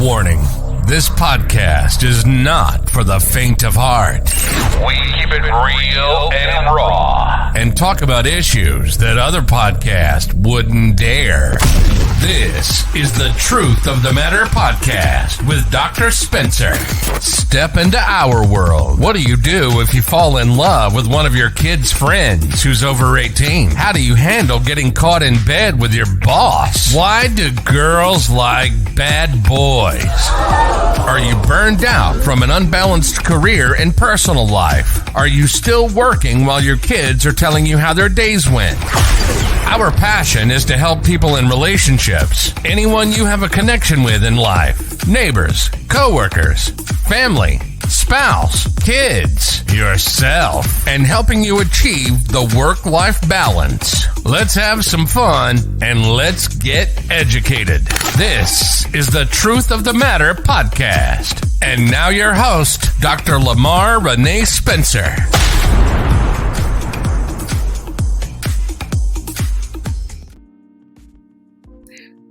Warning, this podcast is not for the faint of heart. We keep it real and raw and talk about issues that other podcasts wouldn't dare. This is the Truth of the Matter podcast with Dr. Spencer. Step into our world. What do you do if you fall in love with one of your kids' friends who's over 18? How do you handle getting caught in bed with your boss? Why do girls like bad boys? Are you burned out from an unbalanced career and personal life? Are you still working while your kids are telling you how their days went? Our passion is to help people in relationships, anyone you have a connection with in life, neighbors, coworkers, family, spouse, kids, yourself, and helping you achieve the work-life balance. Let's have some fun and let's get educated. This is the Truth of the Matter podcast. And now your host, Dr. Lamarr Renee Spencer.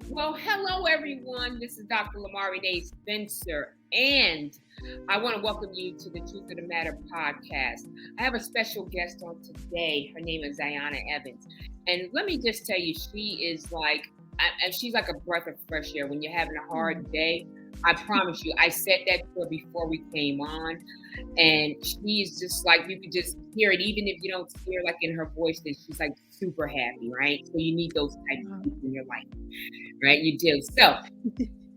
Well, hello everyone. This is Dr. Lamarr Renee Spencer, and I want to welcome you to the Truth of the Matter podcast. I have a special guest on today. Her name is Aiyana Evans, and let me just tell you, she's like a breath of fresh air. When you're having a hard day, I promise you, I said that to her before we came on, and she's just like, you could just hear it, even if you don't hear like in her voice that she's like super happy, right? So you need those types of people in your life, right? You do. So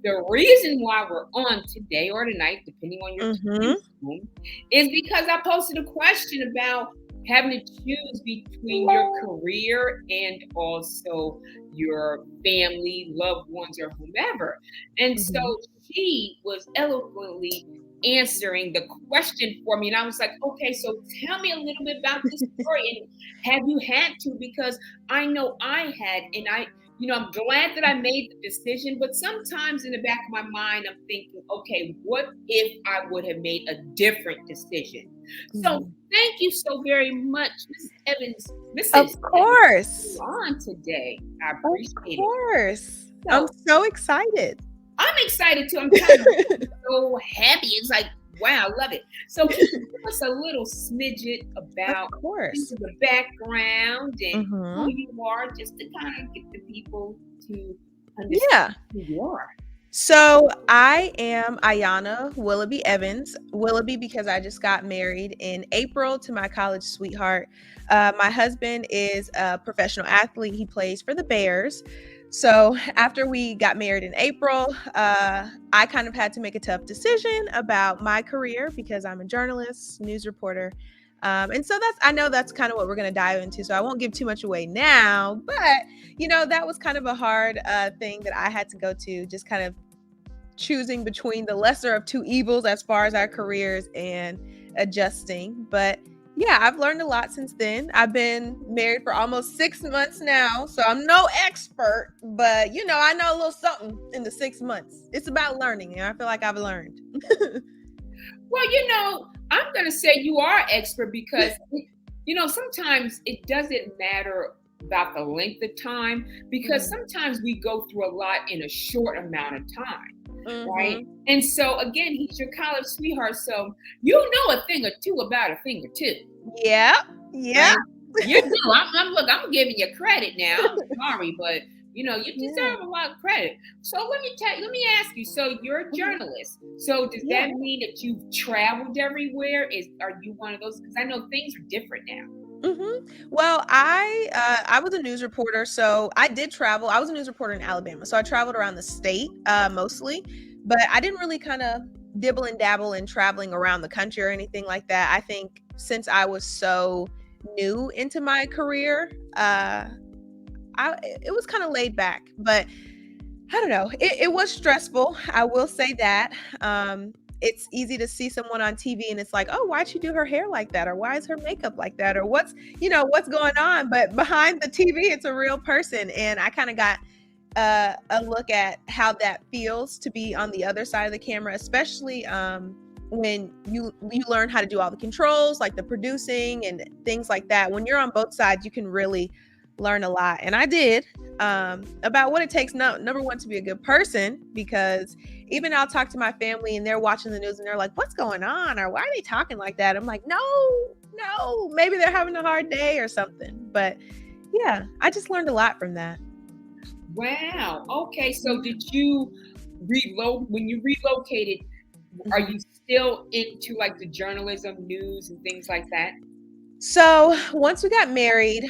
the reason why we're on today or tonight, depending on your time, is because I posted a question about having to choose between your career and also your family, loved ones, or whomever. And so she was eloquently answering the question for me. And I was like, okay, so tell me a little bit about this story. And have you had to? Because I know I had, and I'm glad that I made the decision, but sometimes in the back of my mind, I'm thinking, okay, what if I would have made a different decision? So thank you so very much, Mrs. Evans. Of course. On today. I appreciate it. Of course. I'm so excited. I'm excited too. I'm kind of so happy. It's like, wow, I love it. So can you give us a little smidget about the background and who you are, just to kind of get the people to understand who you are? So I am Aiyana Willoughby Evans. Willoughby because I just got married in April to my college sweetheart. My husband is a professional athlete. He plays for the Bears. So after we got married in April, I kind of had to make a tough decision about my career because I'm a journalist, news reporter. And so I know that's kind of what we're going to dive into. So I won't give too much away now, but that was kind of a hard thing that I had to go to, just kind of choosing between the lesser of two evils as far as our careers and adjusting. But yeah, I've learned a lot since then. I've been married for almost 6 months now, so I'm no expert, but I know a little something in the 6 months. It's about learning, and I feel like I've learned. Well, I'm going to say you are expert because, sometimes it doesn't matter about the length of time, because sometimes we go through a lot in a short amount of time. Right. And so again, he's your college sweetheart. So you know a thing or two about a thing or two. Yeah. Right? You do. I'm giving you credit now. I'm sorry, but you deserve a lot of credit. So let me ask you. So you're a journalist. So does that mean that you've traveled everywhere? Are you one of those? Because I know things are different now. Well, I was a news reporter, so I did travel. I was a news reporter in Alabama, so I traveled around the state mostly, but I didn't really kind of dibble and dabble in traveling around the country or anything like that. I think since I was so new into my career, it was kind of laid back, but I don't know. It was stressful. I will say that. It's easy to see someone on TV and it's like, oh, why'd she do her hair like that? Or why is her makeup like that? Or what's going on? But behind the TV, it's a real person. And I kind of got a look at how that feels to be on the other side of the camera, especially when you learn how to do all the controls, like the producing and things like that. When you're on both sides, you can really learn a lot. And I did, about what it takes, number one, to be a good person, because even I'll talk to my family and they're watching the news and they're like, what's going on? Or why are they talking like that? I'm like, no, maybe they're having a hard day or something. But yeah, I just learned a lot from that. Wow. Okay. So did you when you relocated, are you still into like the journalism, news and things like that? So once we got married,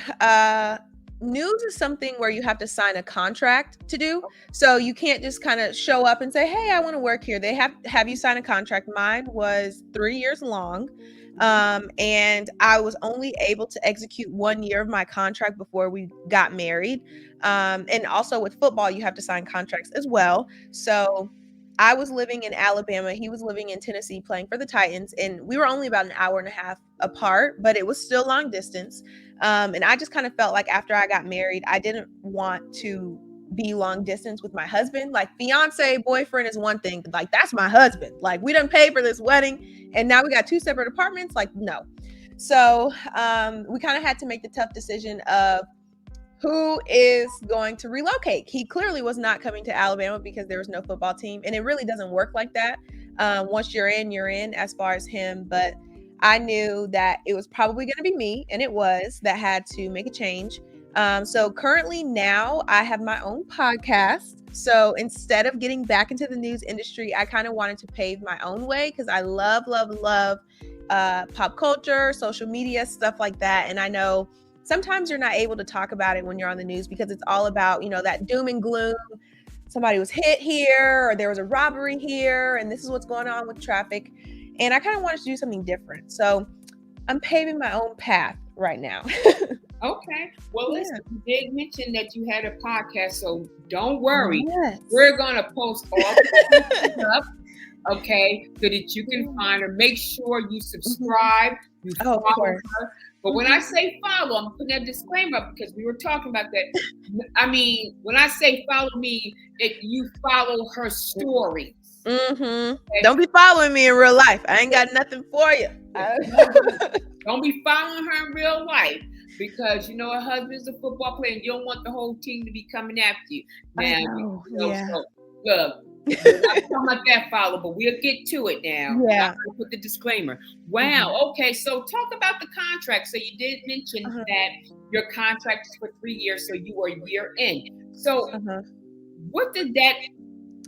news is something where you have to sign a contract to do. So you can't just kind of show up and say, hey, I want to work here. They have you sign a contract. Mine was 3 years long. And I was only able to execute 1 year of my contract before we got married. And also with football, you have to sign contracts as well. So I was living in Alabama. He was living in Tennessee playing for the Titans. And we were only about an hour and a half apart, but it was still long distance. And I just kind of felt like after I got married, I didn't want to be long distance with my husband. Like, fiance, boyfriend is one thing. Like, that's my husband. Like, we done paid for this wedding and now we got 2 separate apartments. Like, no. So we kind of had to make the tough decision of who is going to relocate. He clearly was not coming to Alabama because there was no football team. And it really doesn't work like that. Once you're in as far as him. But I knew that it was probably going to be me, and it was, that had to make a change. So currently now I have my own podcast. So instead of getting back into the news industry, I kind of wanted to pave my own way because I love pop culture, social media, stuff like that. And I know sometimes you're not able to talk about it when you're on the news because it's all about, that doom and gloom. Somebody was hit here, or there was a robbery here, and this is what's going on with traffic. And I kind of wanted to do something different. So I'm paving my own path right now. Okay. Well, listen, you did mention that you had a podcast, so don't worry. Yes. We're going to post all the up, okay, so that you can find her. Make sure you subscribe, you follow her. But when I say follow, I'm putting a disclaimer up because we were talking about that. I mean, when I say follow me, you follow her stories. Mm-hmm. Don't be following me in real life. I ain't got nothing for you. Don't be following her in real life because her husband's a football player and you don't want the whole team to be coming after you. Now, so look, we're not talking about that follow, but we'll get to it now. Yeah. I'm going to put the disclaimer. Wow. Okay. So talk about the contract. So you did mention that your contract is for 3 years, so you were a year in. So what did that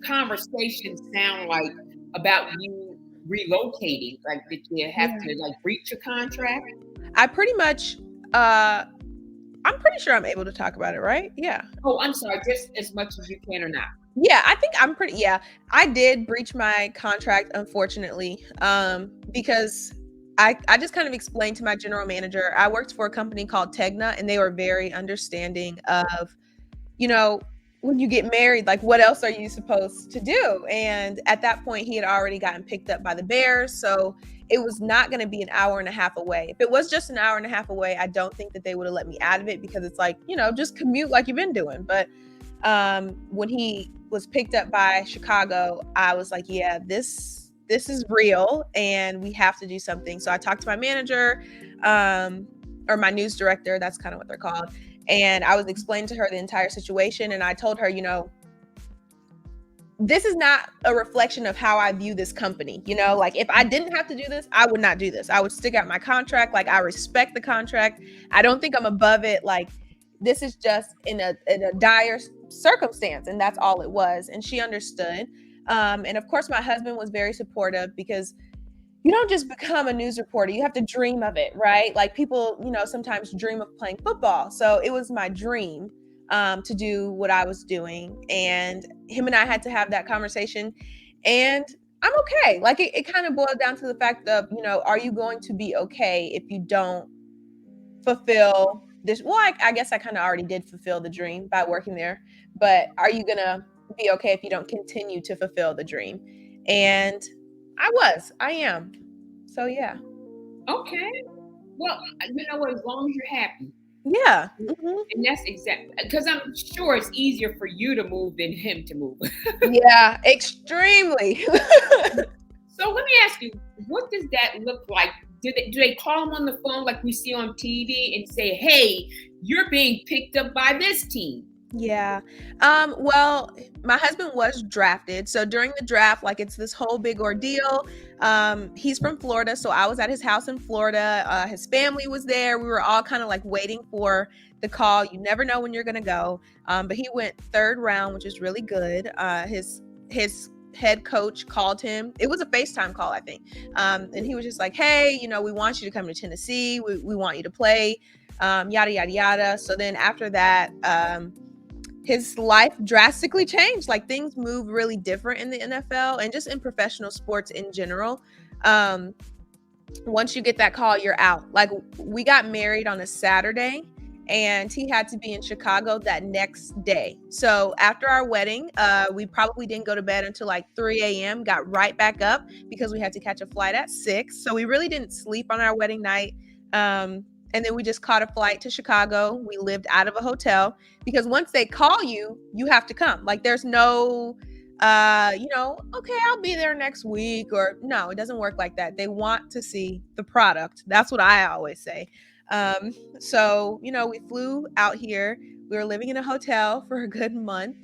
conversation sound like about you relocating? Like, did you have to breach your contract? I pretty much I'm pretty sure I'm able to talk about it, right? Yeah. Oh, I'm sorry, just as much as you can or not. Yeah, I think I'm I did breach my contract, unfortunately, because I just kind of explained to my general manager. I worked for a company called Tegna, and they were very understanding of, when you get married, like, what else are you supposed to do? And at that point, he had already gotten picked up by the Bears. So it was not going to be an hour and a half away. If it was just an hour and a half away, I don't think that they would have let me out of it because it's like, just commute like you've been doing. But when he was picked up by Chicago, I was like, yeah, this is real and we have to do something. So I talked to my manager, or my news director, that's kind of what they're called. And I was explaining to her the entire situation. And I told her, this is not a reflection of how I view this company. Like, if I didn't have to do this, I would not do this. I would stick out my contract. Like, I respect the contract. I don't think I'm above it. Like, this is just in a dire circumstance. And that's all it was. And she understood. And of course, my husband was very supportive because you don't just become a news reporter. You have to dream of it, right? Like, people, sometimes dream of playing football. So it was my dream to do what I was doing. And him and I had to have that conversation. And I'm okay. Like, it kind of boiled down to the fact of, are you going to be okay if you don't fulfill this? Well, I guess I kind of already did fulfill the dream by working there. But are you going to be okay if you don't continue to fulfill the dream? And I am. So, yeah. Okay. Well, as long as you're happy. Yeah. Mm-hmm. And that's exactly, because I'm sure it's easier for you to move than him to move. Yeah, extremely. So let me ask you, what does that look like? Do they call him on the phone like we see on TV and say, hey, you're being picked up by this team. Yeah. Well, my husband was drafted. So during the draft, like it's this whole big ordeal. He's from Florida, so I was at his house in Florida. His family was there. We were all kind of like waiting for the call. You never know when you're gonna go. But he went third round, which is really good. His head coach called him. It was a FaceTime call, I think. And he was just like, hey, we want you to come to Tennessee. We want you to play. Yada yada yada. So then after that, his life drastically changed. Like things move really different in the NFL and just in professional sports in general. Once you get that call, you're out. Like we got married on a Saturday and he had to be in Chicago that next day. So after our wedding, we probably didn't go to bed until like 3 a.m., got right back up because we had to catch a flight at 6. So we really didn't sleep on our wedding night. And then we just caught a flight to Chicago. We lived out of a hotel because once they call you, you have to come. Like there's no, okay, I'll be there next week, or no, it doesn't work like that. They want to see the product. That's what I always say. So, we flew out here. We were living in a hotel for a good month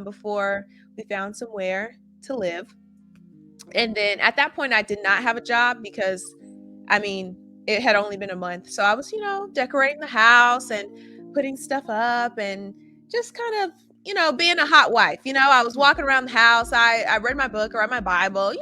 before we found somewhere to live. And then at that point, I did not have a job because, it had only been a month. So I was, decorating the house and putting stuff up and just kind of, being a hot wife. I was walking around the house. I read my book or read my Bible,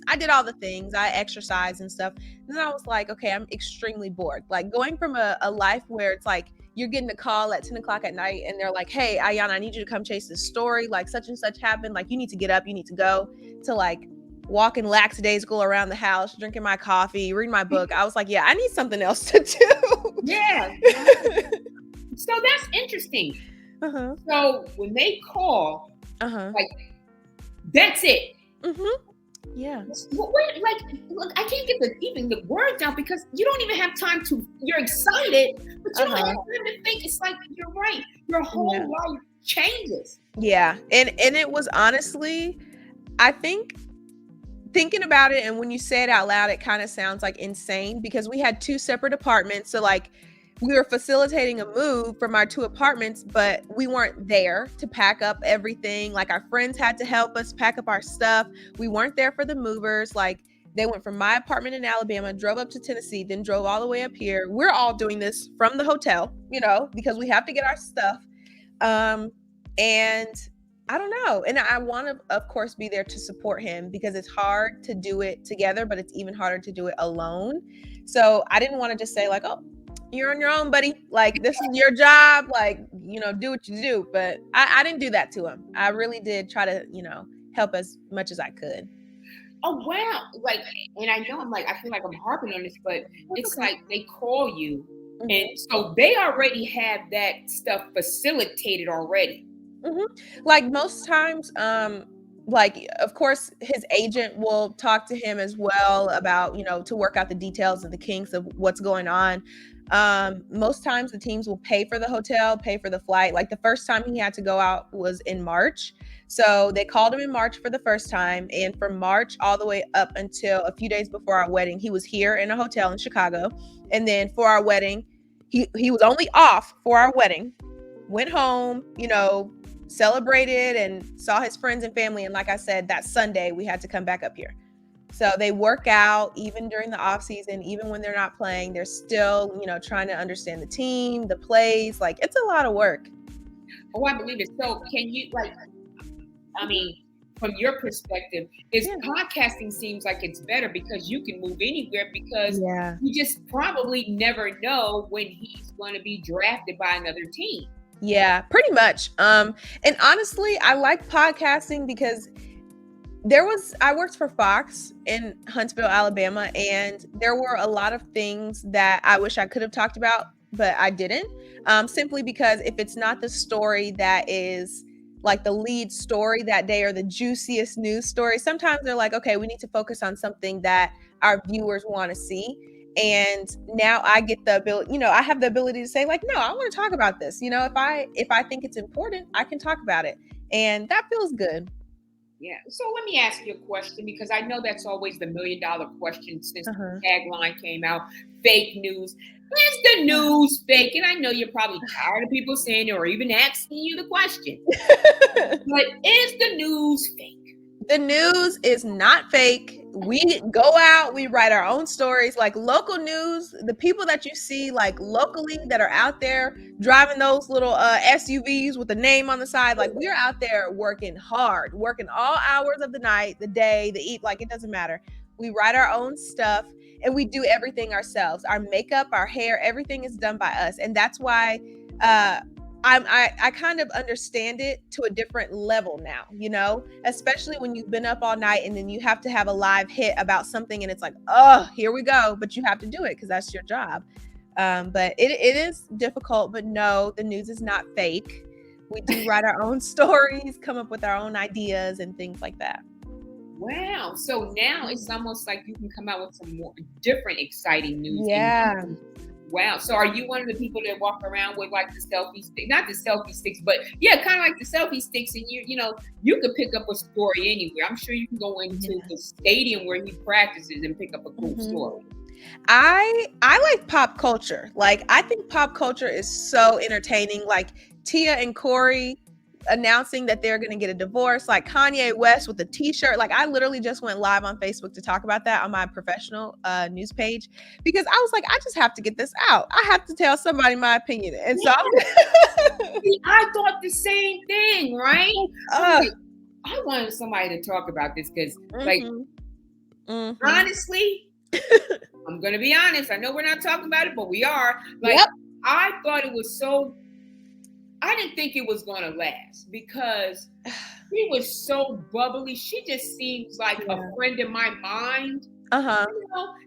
I did all the things. I exercised and stuff. And then I was like, okay, I'm extremely bored. Like going from a life where it's like you're getting a call at 10 o'clock at night and they're like, hey, Aiyana, I need you to come chase this story. Like such and such happened. Like you need to get up, you need to go, to like walking lackadaisical around the house, drinking my coffee, reading my book. I was like, yeah, I need something else to do. Yeah. So that's interesting. Uh-huh. So when they call, like that's it. Yeah. Look, I can't get even the words out because you don't even have time to. You're excited, but you don't have time to think. It's like you're right. Your whole life changes. Yeah, and it was honestly, I think. Thinking about it, and when you say it out loud, it kind of sounds like insane because we had 2 separate apartments. So like we were facilitating a move from our 2 apartments, but we weren't there to pack up everything. Like our friends had to help us pack up our stuff. We weren't there for the movers. Like they went from my apartment in Alabama, drove up to Tennessee, then drove all the way up here. We're all doing this from the hotel, because we have to get our stuff. And I don't know. And I want to, of course, be there to support him because it's hard to do it together, but it's even harder to do it alone. So I didn't want to just say like, oh, you're on your own, buddy. Like, this is your job. Like, do what you do. But I didn't do that to him. I really did try to, help as much as I could. Oh, wow. Like, and I know I feel like I'm harping on this, but it's okay. Like they call you. Mm-hmm. And so they already have that stuff facilitated already. Mm-hmm. Like most times, of course, his agent will talk to him as well about, to work out the details of the kinks of what's going on. Most times the teams will pay for the hotel, pay for the flight. Like the first time he had to go out was in March. So they called him in March for the first time. And from March all the way up until a few days before our wedding, he was here in a hotel in Chicago. And then for our wedding, he was only off for our wedding, went home, celebrated and saw his friends and family. And like I said, that Sunday we had to come back up here. So they work out even during the off season, even when they're not playing, they're still, trying to understand the team, the plays. Like it's a lot of work. Oh, I believe it. So can you from your perspective, podcasting seems like it's better because you can move anywhere because you just probably never know when he's going to be drafted by another team. Yeah, pretty much. And honestly, I like podcasting because I worked for Fox in Huntsville, Alabama, and there were a lot of things that I wish I could have talked about, but I didn't. Simply because if it's not the story that is like the lead story that day or the juiciest news story, sometimes they're like, okay, we need to focus on something that our viewers want to see. And now I get the ability, I have the ability to say like, no, I want to talk about this. If I think it's important, I can talk about it. And that feels good. Yeah. So let me ask you a question, because I know that's always the $1,000,000 question since the tagline came out. Fake news. Is the news fake? And I know you're probably tired of people saying it or even asking you the question. But is the news fake? The news is not fake. We go out, we write our own stories. Like local news, the people that you see like locally that are out there driving those little SUVs with the name on the side, like we're out there working hard, working all hours of the night, the day, the eat, like it doesn't matter. We write our own stuff and we do everything ourselves. Our makeup, our hair, everything is done by us. And that's why I kind of understand it to a different level now, you know, especially when you've been up all night and then you have to have a live hit about something and it's like, oh, here we go. But you have to do it because that's your job. But it is difficult. But no, the news is not fake. We do write our own stories, come up with our own ideas and things like that. Wow. So now it's almost like you can come out with some more different, exciting news. Yeah. Wow. So are you one of the people that walk around with like the selfie stick, not the selfie sticks, but yeah, kind of like the selfie sticks, and you could pick up a story anywhere. I'm sure you can go into the stadium where he practices and pick up a cool story. I like pop culture. Like I think pop culture is so entertaining. Like Tia and Corey announcing that they're going to get a divorce, like Kanye West with a t-shirt. Like I literally just went live on Facebook to talk about that on my professional news page, because I was like, I just have to get this out. I have to tell somebody my opinion. And so I thought the same thing, right? I wanted somebody to talk about this because honestly, I'm going to be honest. I know we're not talking about it, but we are. Like, I thought it was so, I didn't think it was going to last because she was so bubbly. She just seems like a friend in my mind.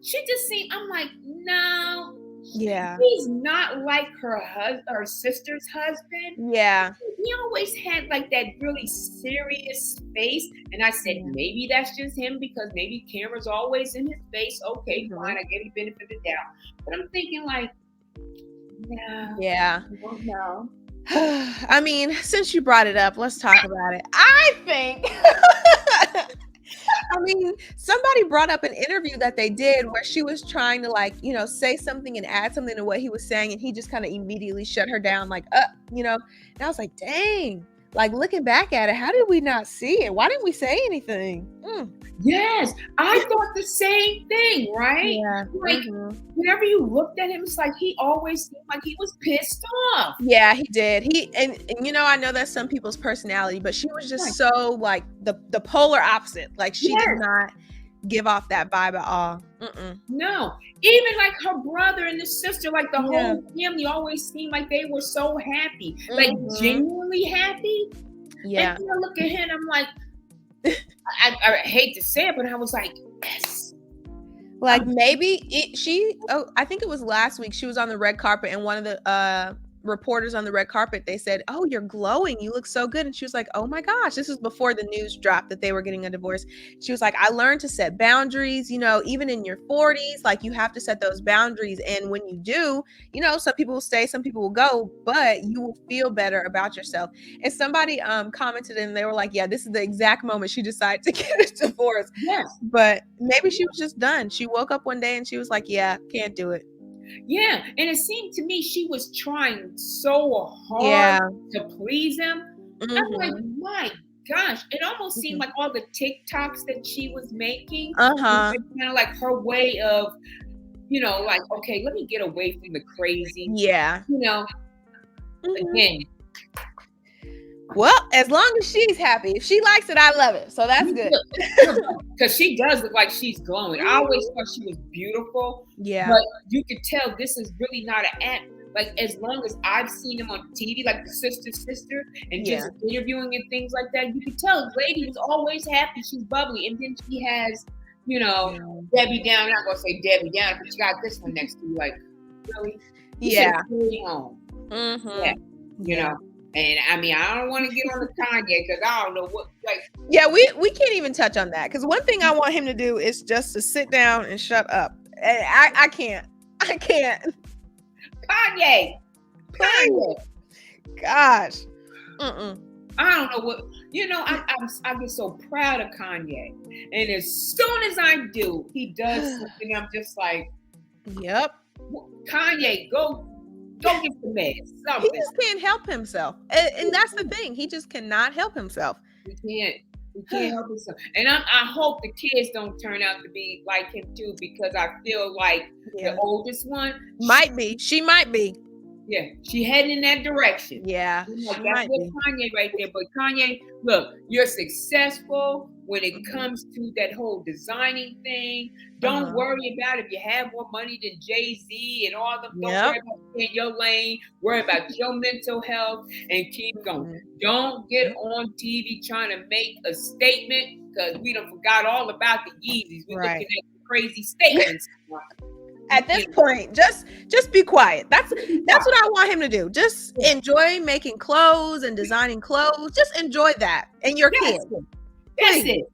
She just seemed, I'm like, no. Yeah. He's not like her sister's husband. Yeah. He always had like that really serious face. And I said, maybe that's just him because maybe camera's always in his face. Okay, fine. I gave you benefit of the doubt. But I'm thinking like, no. Yeah. No. I mean, since you brought it up, let's talk about it. I think, I mean, somebody brought up an interview that they did where she was trying to like, say something and add something to what he was saying. And he just kind of immediately shut her down like, and I was like, dang, like looking back at it, how did we not see it? Why didn't we say anything? Yes, I thought the same thing, right? Yeah. Like whenever you looked at him, it's like he always seemed like he was pissed off. Yeah, he did. And I know that's some people's personality, but she was just so like the polar opposite. Like she did not give off that vibe at all. No, even like her brother and the sister, like the whole family always seemed like they were so happy, like genuinely happy. Yeah. And I look at him, I'm like, I hate to say it, but I was like, yes. Like maybe I think it was last week, she was on the red carpet and one of the reporters on the red carpet, they said, oh, you're glowing, you look so good. And she was like, oh my gosh, this was before the news dropped that they were getting a divorce. She was like, I learned to set boundaries, even in your 40s, like you have to set those boundaries. And when you do, some people will stay, some people will go, but you will feel better about yourself. And somebody commented and they were like, yeah, this is the exact moment she decided to get a divorce. Yes. But maybe she was just done. She woke up one day and she was like, yeah, can't do it. Yeah, and it seemed to me she was trying so hard to please him. I'm like, my gosh, it almost seemed like all the TikToks that she was making, kind of like her way of, like, okay, let me get away from the crazy. Yeah. Again. Well, as long as she's happy, if she likes it, I love it. So that's good. Because she does look like she's glowing. I always thought she was beautiful. Yeah. But you could tell this is really not an act. Like as long as I've seen him on TV, like the sister, and just interviewing and things like that, you could tell the lady was always happy. She's bubbly. And then she has, Debbie Down. I'm not gonna say Debbie Down, but she got this one next to you. Like, really? Yeah. Home. Yeah. And I mean, I don't want to get on the Kanye because I don't know what, like. Yeah, we can't even touch on that because one thing I want him to do is just to sit down and shut up. And I can't. Kanye. Gosh. I don't know what. You know, I get so proud of Kanye, and as soon as I do, he does something. I'm just like, yep. Kanye, go get the meds. Something. He just can't help himself, and that's the thing. He just cannot help himself. He can't help himself. And I hope the kids don't turn out to be like him too, because I feel like the oldest one she might be. Yeah, she heading in that direction. Yeah, that's what Kanye right there. But Kanye, look, you're successful when it comes to that whole designing thing. Don't worry about if you have more money than Jay-Z and all them. Don't worry about in your lane. Worry about your mental health and keep going. Don't get on TV trying to make a statement, because we done forgot all about the Yeezys. We're looking at the crazy statements. At this point, just be quiet. That's what I want him to do. Just enjoy making clothes and designing clothes. Just enjoy that and your kids. That's it.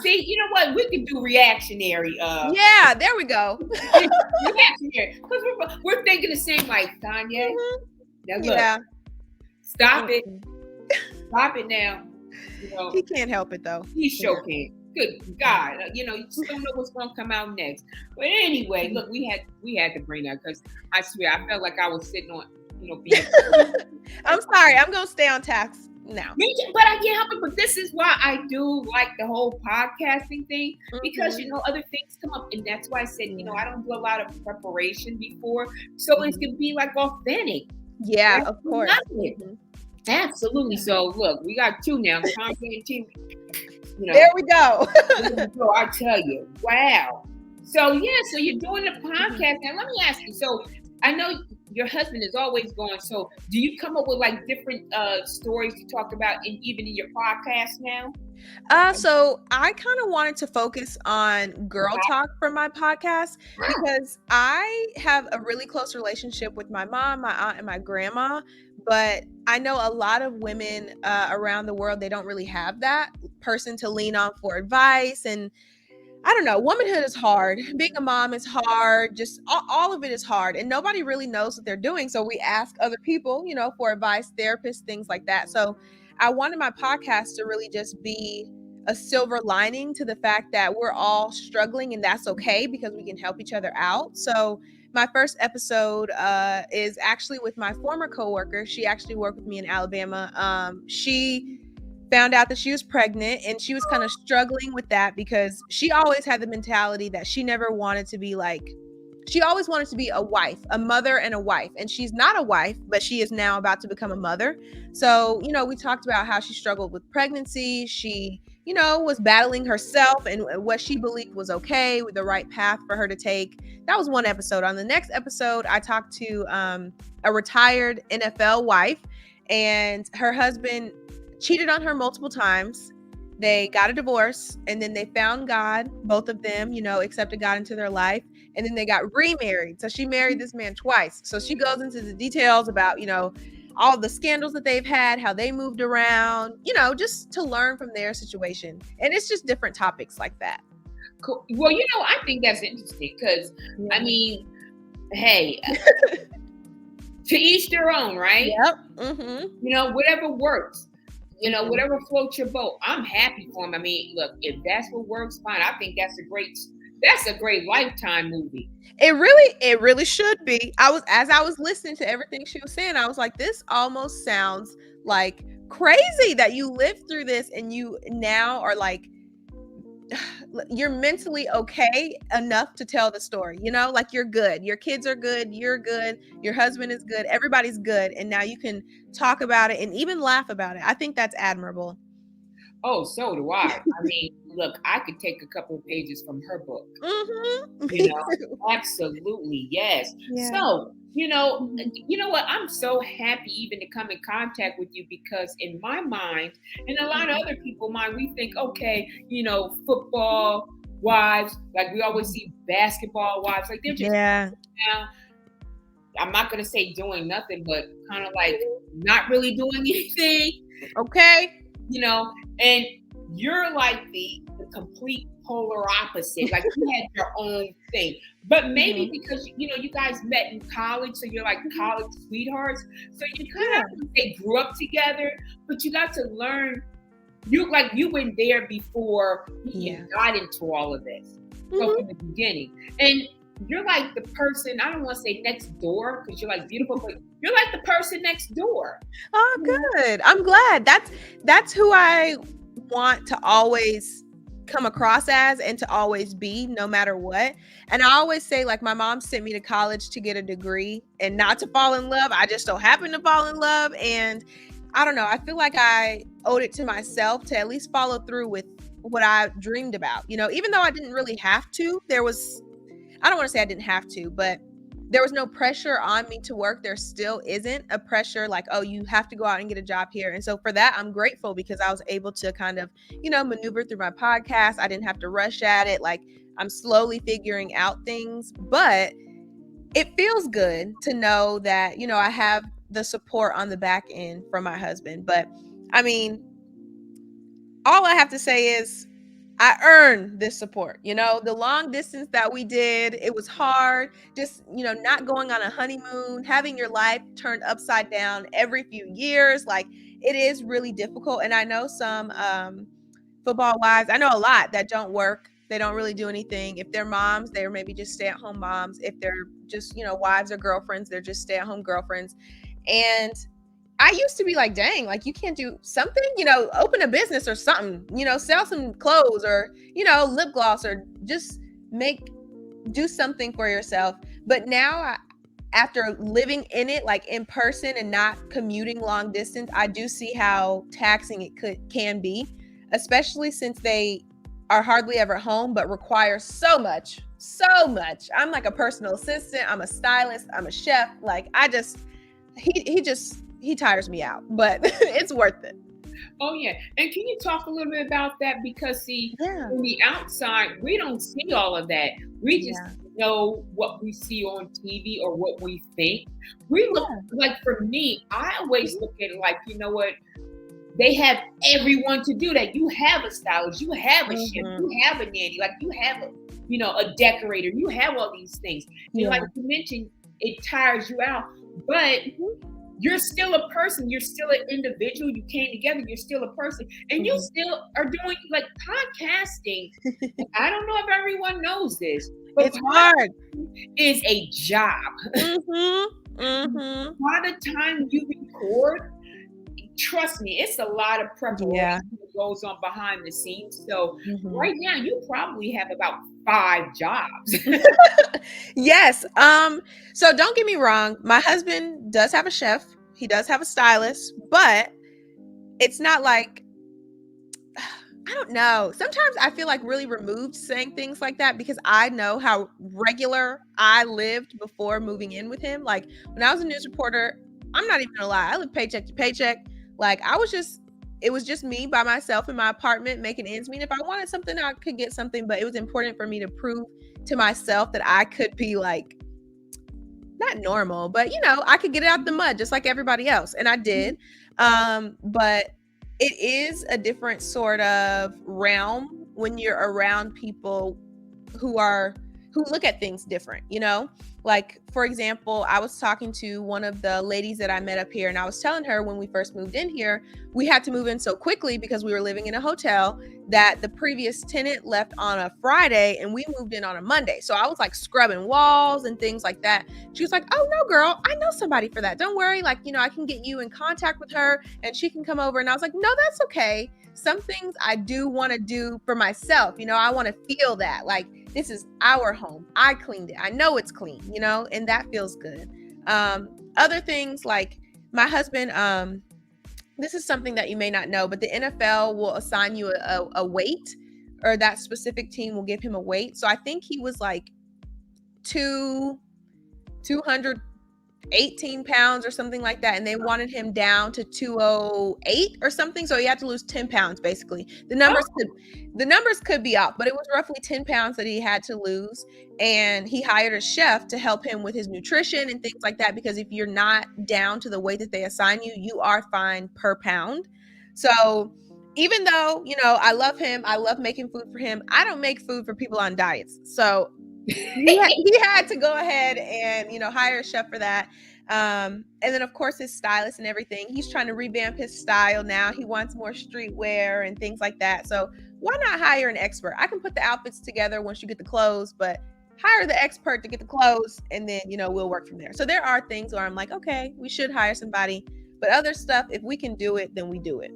See, you know what? We can do reactionary. Yeah, there we go. Reactionary, because we're thinking the same, like Kanye. Now look, stop it. Stop it now. You know, he can't help it though. He sure can. Good God, you know, you just don't know what's gonna come out next. But anyway, look, we had to bring that, because I swear I felt like I was sitting on, you know, being. I'm sorry, I'm gonna stay on task now. But I can't help it. But this is why I do like the whole podcasting thing, because you know, other things come up, and that's why I said, you know, I don't do a lot of preparation before, so it's gonna be like authentic. Yeah, of course. Absolutely. So look, we got two now, Kanye and Tim. You know, there we go. I tell you, wow. So you're doing the podcast. Now let me ask you. So I know your husband is always going. So do you come up with like different stories to talk about even in your podcast now? So I kind of wanted to focus on girl talk for my podcast, because I have a really close relationship with my mom, my aunt, and my grandma. But I know a lot of women around the world, they don't really have that person to lean on for advice. And I don't know, womanhood is hard. Being a mom is hard. Just all of it is hard. And nobody really knows what they're doing. So we ask other people, you know, for advice, therapists, things like that. So I wanted my podcast to really just be a silver lining to the fact that we're all struggling, and that's okay, because we can help each other out. So my first episode is actually with my former coworker. She actually worked with me in Alabama. She found out that she was pregnant, and she was kind of struggling with that, because she always had the mentality that she never wanted to be like, she always wanted to be a wife, a mother and a wife. And she's not a wife, but she is now about to become a mother. So, you know, we talked about how she struggled with pregnancy. She, you know, was battling herself and what she believed was okay, with the right path for her to take. That was one episode. On the next episode, I talked to a retired NFL wife, and her husband cheated on her multiple times. They got a divorce, and then they found God. Both of them, you know, accepted God into their life. And then they got remarried. So she married this man twice. So she goes into the details about, you know, all the scandals that they've had, how they moved around, you know, just to learn from their situation. And it's just different topics like that. Cool. Well, you know, I think that's interesting, because, I mean, hey, to each their own, right? Yep. Mm-hmm. You know, whatever works. You know, whatever floats your boat. I'm happy for him. I mean, look, if that's what works, fine. I think that's a great Lifetime movie. It really should be. As I was listening to everything she was saying, I was like, this almost sounds like crazy that you lived through this, and you now are like, you're mentally okay enough to tell the story, you know, like you're good, your kids are good, you're good, your husband is good, everybody's good, and now you can talk about it and even laugh about it. I think that's admirable. Oh, so do I. I mean, look, I could take a couple of pages from her book. Mm-hmm. You know, absolutely, yes. Yeah. So, you know what? I'm so happy even to come in contact with you, because in my mind, and a lot of other people's mind, we think, okay, you know, football wives, like we always see basketball wives, like they're just now. I'm not gonna say doing nothing, but kind of like not really doing anything. Okay. You know, and you're like the complete polar opposite. Like you had your own thing, but maybe because, you know, you guys met in college, so you're like college sweethearts. So you kind of, they grew up together, but you got to learn you were there before he Yeah. got into all of this. So from the beginning. And you're like the person, I don't want to say next door because you're like beautiful, but you're like the person next door. Oh, good. I'm glad. That's who I want to always come across as and to always be, no matter what. And I always say, like, my mom sent me to college to get a degree and not to fall in love. I just so happened to fall in love. And I don't know. I feel like I owed it to myself to at least follow through with what I dreamed about. Even though I didn't really have to, I don't want to say I didn't have to, but there was no pressure on me to work. There still isn't a pressure like, oh, you have to go out and get a job here. And so for that, I'm grateful because I was able to kind of, maneuver through my podcast. I didn't have to rush at it. Like, I'm slowly figuring out things, but it feels good to know that, I have the support on the back end from my husband. But I mean, all I have to say is I earned this support. The long distance that we did, it was hard. Just, not going on a honeymoon, having your life turned upside down every few years. Like, it is really difficult. And I know some football wives, I know a lot that don't work. They don't really do anything. If they're moms, they're maybe just stay-at-home moms. If they're just, wives or girlfriends, they're just stay-at-home girlfriends. And I used to be like, dang, like, you can't do something, open a business or something, sell some clothes or, lip gloss or just do something for yourself. But now, after living in it, like in person and not commuting long distance, I do see how taxing it can be, especially since they are hardly ever home, but require so much. I'm like a personal assistant. I'm a stylist. I'm a chef. Like, he tires me out, but it's worth it. Oh yeah. And can you talk a little bit about that? Because on the outside, we don't see all of that. We just know what we see on TV or what we think. We look like, for me, I always look at it like, you know what? They have everyone to do that. You have a stylist, you have a chef, you have a nanny, like you have a decorator, you have all these things. And like you mentioned, it tires you out, but you're still a person. You're still an individual. You came together. You're still a person. And you still are doing like podcasting. I don't know if everyone knows this, but it's hard. Is a job. By the time you record, trust me, it's a lot of preparation that goes on behind the scenes. So right now, you probably have about 5 jobs. Yes. So don't get me wrong. My husband does have a chef. He does have a stylist, but it's not like, I don't know. Sometimes I feel like really removed saying things like that because I know how regular I lived before moving in with him. Like, when I was a news reporter, I'm not even gonna lie, I lived paycheck to paycheck. Like, it was just me by myself in my apartment making ends meet. If I wanted something, I could get something, but it was important for me to prove to myself that I could be like, not normal, but I could get it out the mud just like everybody else. And I did. But it is a different sort of realm when you're around people who look at things different, Like, for example, I was talking to one of the ladies that I met up here, and I was telling her when we first moved in here, we had to move in so quickly because we were living in a hotel that the previous tenant left on a Friday and we moved in on a Monday. So I was like scrubbing walls and things like that. She was like, oh no, girl, I know somebody for that. Don't worry. Like, I can get you in contact with her and she can come over. And I was like, no, that's okay. Some things I do want to do for myself. I want to feel that, like, this is our home. I cleaned it. I know it's clean, and that feels good. Other things like my husband, this is something that you may not know, but the NFL will assign you a weight, or that specific team will give him a weight. So I think he was like 218 pounds or something like that, and they wanted him down to 208 or something, so he had to lose 10 pounds basically. The numbers could be off, but it was roughly 10 pounds that he had to lose, and he hired a chef to help him with his nutrition and things like that, because if you're not down to the weight that they assign you, you are fined per pound. So even though I love him, I love making food for him, I don't make food for people on diets. So he had to go ahead and hire a chef for that. And then of course his stylist and everything. He's trying to revamp his style now. He wants more streetwear and things like that. So why not hire an expert? I can put the outfits together once you get the clothes, but hire the expert to get the clothes, and then we'll work from there. So there are things where I'm like, okay, we should hire somebody, but other stuff, if we can do it, then we do it.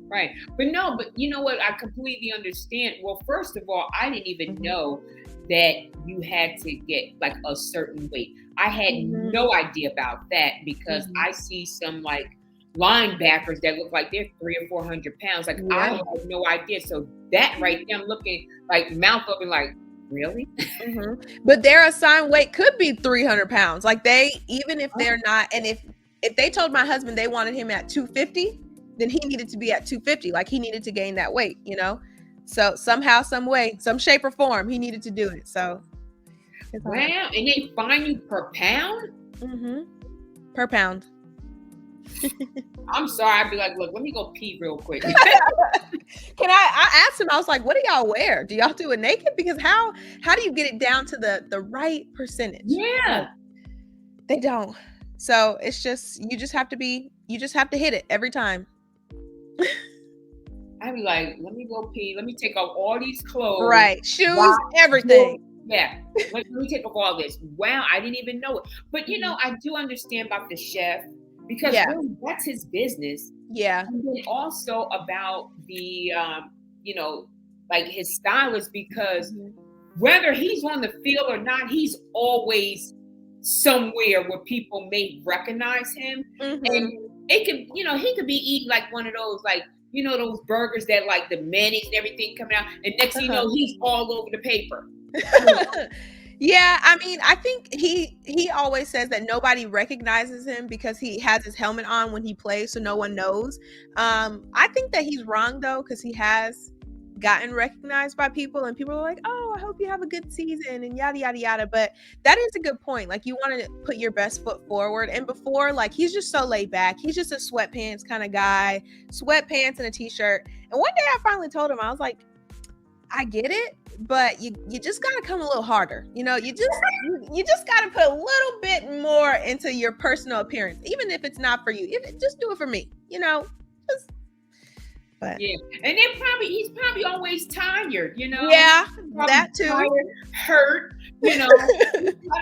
Right. But you know what? I completely understand. Well, first of all, I didn't even know that you had to get like a certain weight. I had no idea about that because I see some like linebackers that look like they're 300 or 400 pounds. Like I had no idea. So that right there, I'm looking like mouth open, like, really? But their assigned weight could be 300 pounds. Like even if they're not, and if they told my husband they wanted him at 250, then he needed to be at 250. Like he needed to gain that weight, So somehow, some way, some shape or form, he needed to do it. So. Wow. And they fine you per pound? Per pound. I'm sorry. I'd be like, look, let me go pee real quick. I asked him, I was like, what do y'all wear? Do y'all do it naked? Because how do you get it down to the right percentage? Yeah. They don't. So it's just, you just have to hit it every time. I'd be like, let me go pee. Let me take off all these clothes. Right. Shoes, everything. Yeah. Let me take off all this. Wow. I didn't even know it. But, I do understand about the chef because really that's his business. Yeah. And then also about the, like his stylist, because whether he's on the field or not, he's always somewhere where people may recognize him. And it could, he could be eating like one of those, like, those burgers that like the mayonnaise and everything coming out. And next thing you know, he's all over the paper. Yeah, I mean, I think he always says that nobody recognizes him because he has his helmet on when he plays, so no one knows. I think that he's wrong though, because he has gotten recognized by people, and people are like, "Oh, I hope you have a good season," and yada yada yada. But that is a good point. Like, you want to put your best foot forward. And before, like, he's just so laid back. He's just a sweatpants kind of guy, sweatpants and a t-shirt. And one day I finally told him, I was like, I get it, but you just gotta come a little harder. You just gotta put a little bit more into your personal appearance, even if it's not for you. Just do it for me. But yeah, and he's probably always tired. Yeah, that too. Tired, hurt. I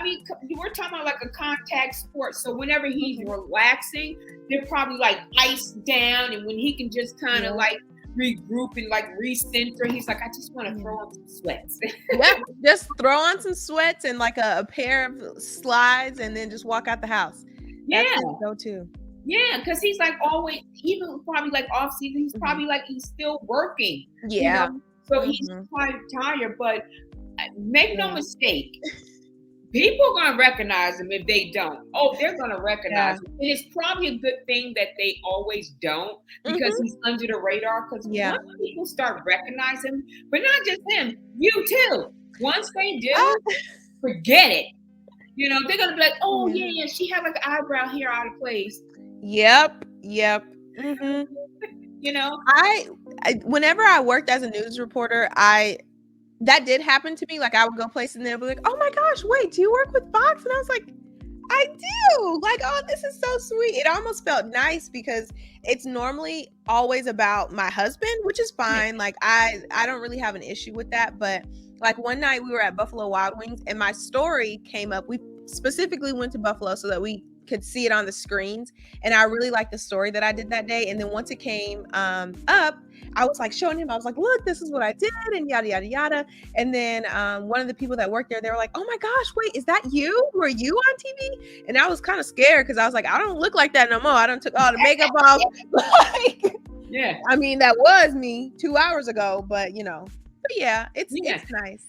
mean, we're talking about like a contact sport, so whenever he's relaxing, they're probably like iced down, and when he can just kind of like regroup and like recenter, he's like, I just want to throw on some sweats. Yep, just throw on some sweats and like a pair of slides, and then just walk out the house. Yeah, go to. Yeah, because he's like always, even probably like off season, he's probably like he's still working. Yeah, so he's quite tired. But make no mistake, people are gonna recognize him. If they don't, they're gonna recognize him. And it's probably a good thing that they always don't, because he's under the radar. Because once people start recognizing him, but not just him, you too. Once they do, forget it. They're gonna be like, oh yeah, she had like an eyebrow hair out of place. Yep. I whenever I worked as a news reporter, that did happen to me. Like, I would go places and they'd be like, oh my gosh, wait, do you work with Fox? And I was like, I do. Like, oh, this is so sweet. It almost felt nice because it's normally always about my husband, which is fine. Like, I don't really have an issue with that. But like, one night we were at Buffalo Wild Wings and my story came up. We specifically went to Buffalo so that we could see it on the screens, and I really liked the story that I did that day. And then once it came up, I was like showing him, I was like, look, this is what I did, and yada yada yada. And then one of the people that worked there, they were like, oh my gosh, wait, is that you? Were you on TV? And I was kind of scared because I was like, I don't look like that no more. I done took all the makeup off. Yeah, I mean, that was me 2 hours ago, but yeah, it's nice.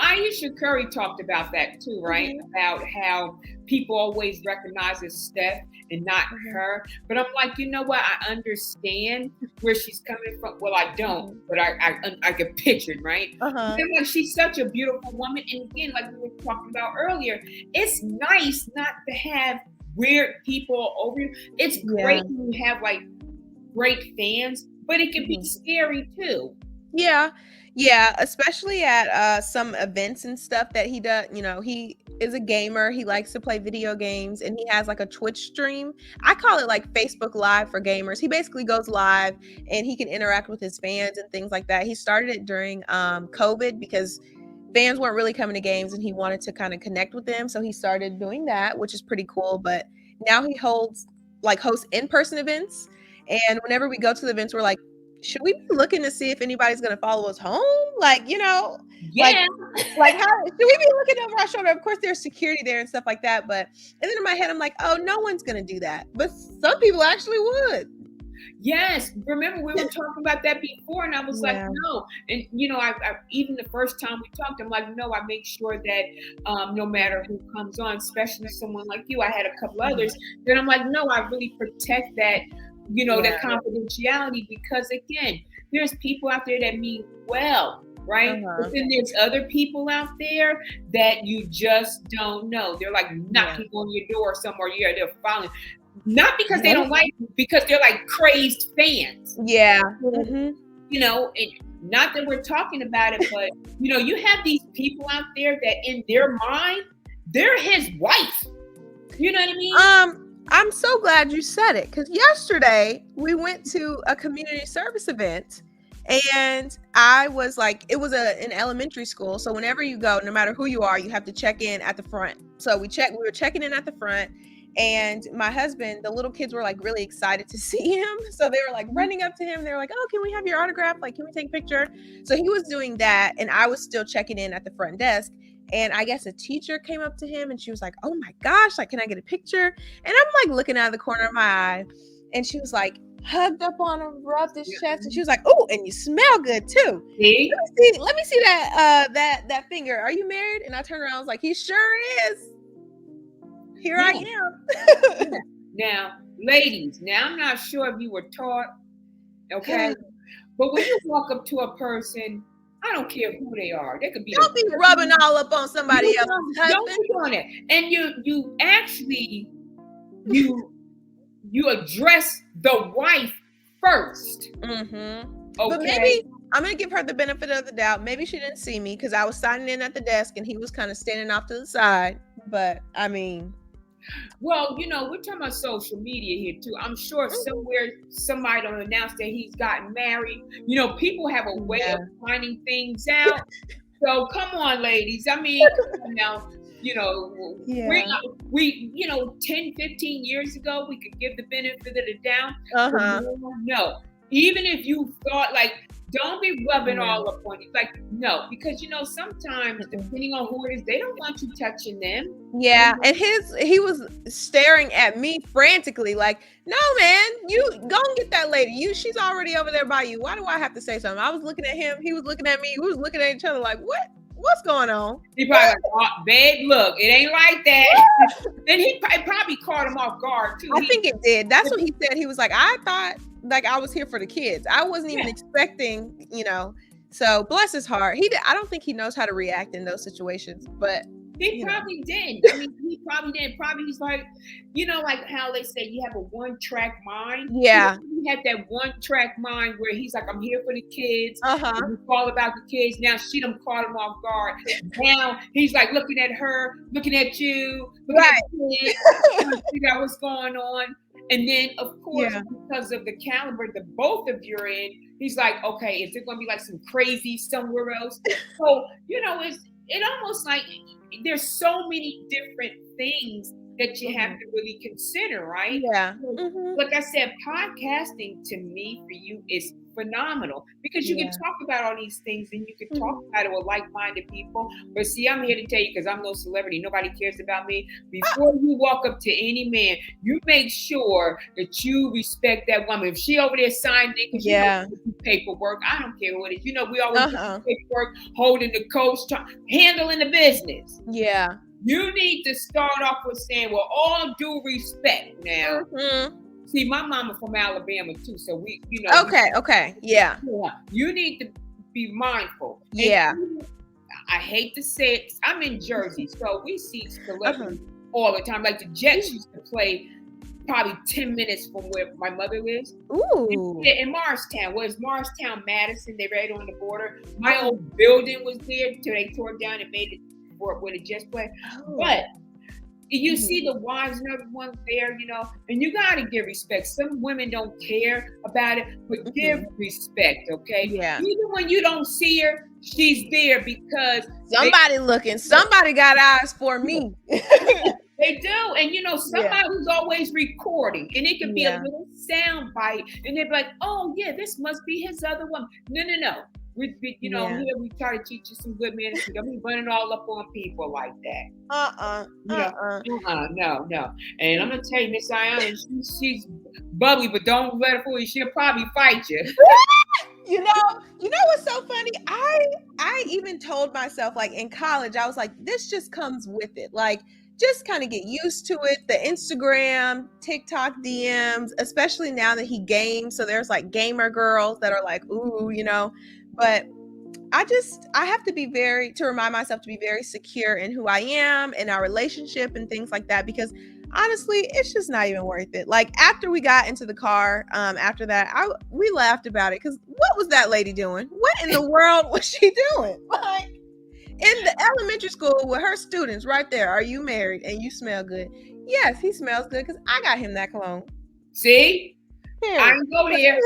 Ayesha Curry talked about that too, right? About how people always recognize as Steph and not her. But I'm like, you know what? I understand where she's coming from. Well, I don't, but I can picture it, right? And like, she's such a beautiful woman. And again, like we were talking about earlier, it's nice not to have weird people over you. It's great when you have like great fans, but it can be scary too. Yeah. Yeah, especially at some events and stuff that he does. You know, he is a gamer. He likes to play video games and he has like a Twitch stream. I call it like Facebook Live for gamers. He basically goes live and he can interact with his fans and things like that. He started it during COVID because fans weren't really coming to games and he wanted to kind of connect with them. So he started doing that, which is pretty cool. But now he hosts in-person events. And whenever we go to the events, we're like, should we be looking to see if anybody's gonna follow us home? Like, you know, like Yeah. like how should we be looking over our shoulder? Of course, there's security there and stuff like that. But and then in my head, I'm like, oh, no one's gonna do that. But some people actually would. Yes, remember we were talking about that before, and I was like, Yeah. no. And you know, I even the first time we talked, I'm like, no, I make sure that no matter who comes on, especially someone like you, I had a couple others, then I'm like, no, I really protect that, you know, that confidentiality, because again, there's people out there that mean well, right? But then there's other people out there that you just don't know. They're like knocking on your door somewhere. Yeah, they're following. Not because they don't like you, because they're like crazed fans. Yeah. You know, and not that we're talking about it, but you know, you have these people out there that in their mind, they're his wife. You know what I mean? I'm so glad you said it, because yesterday we went to a community service event and I was like, it was an elementary school. So whenever you go, no matter who you are, you have to check in at the front. So we were checking in at the front. And my husband, the little kids were like really excited to see him. So they were like running up to him. They were like, oh, can we have your autograph? Like, can we take a picture? So he was doing that. And I was still checking in at the front desk. And I guess a teacher came up to him and she was like, oh my gosh, like, can I get a picture? And I'm like looking out of the corner of my eye. And she was like, hugged up on him, rubbed his chest. And she was like, oh, and you smell good too. See? Let me see that that finger. Are you married? And I turned around, I was like, he sure is. Here I am. Now, ladies, now I'm not sure if you were taught, okay? But when you walk up to a person, I don't care who they are. They could be. Don't be rubbing all up on somebody else. Don't be doing it. And you actually you address the wife first. Okay. But maybe I'm gonna give her the benefit of the doubt. Maybe she didn't see me because I was signing in at the desk and he was kind of standing off to the side. But I mean, well, you know, we're talking about social media here too. I'm sure somewhere somebody will announce that he's gotten married. You know, people have a way of finding things out. So come on, ladies. I mean, now, you know, we you know, 10, 15 years ago, we could give the benefit of the doubt. No, even if you thought like, don't be rubbing all up on it. Like, no, because you know, sometimes depending on who it is, they don't want you touching them. Yeah, and he was staring at me frantically, like, no, man, you go and get that lady. She's already over there by you. Why do I have to say something? I was looking at him, he was looking at me, we was looking at each other like, what's going on? He probably like, oh, babe, look, it ain't like that. And he probably caught him off guard too. I think it did. That's what he said. He was like, I thought like I was here for the kids. I wasn't even expecting, you know. So bless his heart. I don't think he knows how to react in those situations, but he probably didn't. I mean, he probably didn't. Probably he's like, you know, like how they say you have a one-track mind. Yeah. He had that one-track mind where he's like, I'm here for the kids. It's all about the kids. Now she done caught him off guard. Now he's like looking at her, looking at you, looking at the kids, trying to figure out what's going on. And then, of course, because of the caliber that both of you are in, he's like, okay, is it going to be like some crazy somewhere else? So, you know, it almost like there's so many different things that you have to really consider, right? Yeah. Like I said, podcasting to me for you is phenomenal because you can talk about all these things and you can talk about it with like-minded people. But see, I'm here to tell you, because I'm no celebrity, nobody cares about me. Before you walk up to any man, you make sure that you respect that woman. If she over there signing it, you know, paperwork, I don't care what it is. You know, we always do paperwork, holding the coach, handling the business. Yeah. You need to start off with saying, well, all due respect now. See, my mama from Alabama too, so we, you know. Okay. Yeah. You need to be mindful. Yeah. And I hate to say it. I'm in Jersey, so we see celebrities all the time. Like the Jets used to play probably 10 minutes from where my mother lives. Ooh. Yeah, in Morristown. Well, it's Morristown, Madison. They're right on the border. My old building was there till they tore it down and made it for where the Jets play. Oh. But you see the wives and everyone there, and you got to give respect. Some women don't care about it, but give respect, okay? Yeah. Even when you don't see her, she's there because somebody looking. Somebody got eyes for me. They do. And somebody's always recording, and it could be a little sound bite, and they're like, oh yeah, this must be his other one. No. We here we try to teach you some good manners. Don't be running all up on people like that. No. And I'm gonna tell you, Miss Aiyana, she's bubbly, but don't let her fool you. She'll probably fight you. You know what's so funny? I even told myself, like in college, I was like, this just comes with it. Like, just kind of get used to it. The Instagram, TikTok DMs, especially now that he games. So there's like gamer girls that are like, ooh, but I have to remind myself to be very secure in who I am in our relationship and things like that, because honestly, it's just not even worth it. Like after we got into the car, after that, we laughed about it, because what was that lady doing? What in the world was she doing? Like in the elementary school with her students right there. Are you married and you smell good? Yes, he smells good because I got him that cologne. See? Yeah. I ain't go there.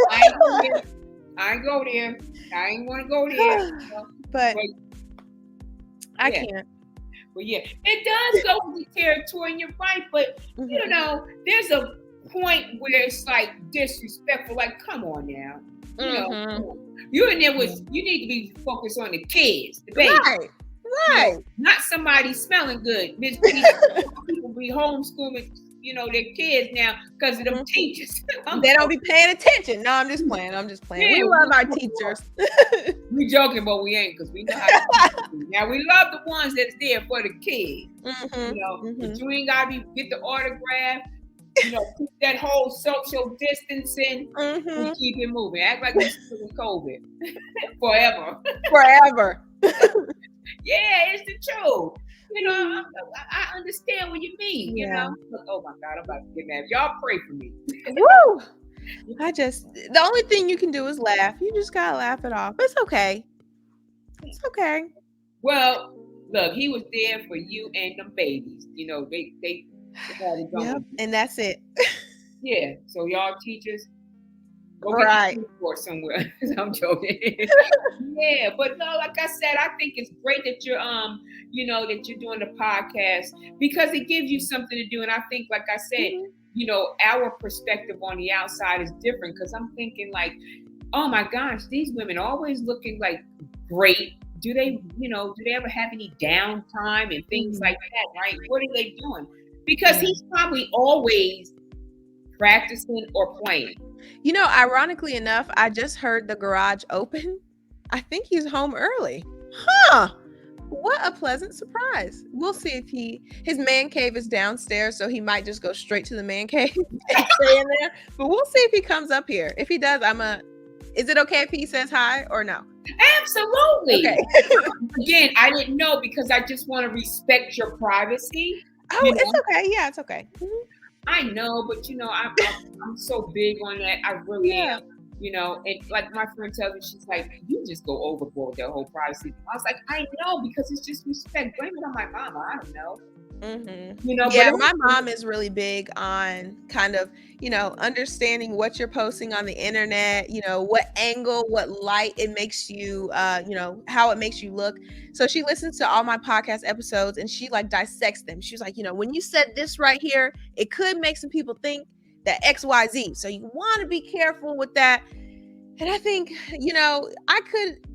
I ain't want to go there. But I can't. But yeah, it does go with the territory, and you're right. But there's a point where it's like disrespectful. Like, come on now, you in there with you need to be focused on the kids, the baby. Right. Not somebody smelling good. People be homeschooling, their kids now because of them teachers. They don't be paying attention. No, I'm just playing. Yeah, we love our teachers. We joking, but we ain't, because we know how to do. Now we love the ones that's there for the kids. But you ain't gotta get the autograph. Keep that whole social distancing and keep it moving. Act like we're still in COVID forever. Yeah, it's the truth. I understand what you mean. Oh my God, I'm about to get mad. Y'all pray for me. Woo! The only thing you can do is laugh. You just gotta laugh it off. It's okay. It's okay. Well, look, he was there for you and them babies. They had it going. Yep, and that's it. Yeah. So y'all teachers, go right or somewhere. I'm joking. Yeah, but no, like I said, I think it's great that you're that you're doing the podcast, because it gives you something to do. And I think, like I said, our perspective on the outside is different, because I'm thinking like, oh my gosh, these women always looking like great. Do they ever have any downtime and things like that, right? What are they doing? Because he's probably always practicing or playing. Ironically enough, I just heard the garage open. I think he's home early. Huh. What a pleasant surprise. We'll see if his man cave is downstairs, so he might just go straight to the man cave and stay in there. But we'll see if he comes up here. If he does, is it okay if he says hi or no? Absolutely. Okay. Again, I didn't know, because I just want to respect your privacy. Oh, it's okay. Yeah, it's okay. I know, but I'm so big on that. I really am. And like my friend tells me, she's like, you just go overboard with that whole privacy. I was like, I know, because it's just respect. Blame it on my mama. I don't know. Yeah, my mom is really big on kind of, understanding what you're posting on the internet, what angle, what light it makes you, how it makes you look. So she listens to all my podcast episodes, and she like dissects them. She's like, when you said this right here, it could make some people think that XYZ. So you want to be careful with that. And I think, I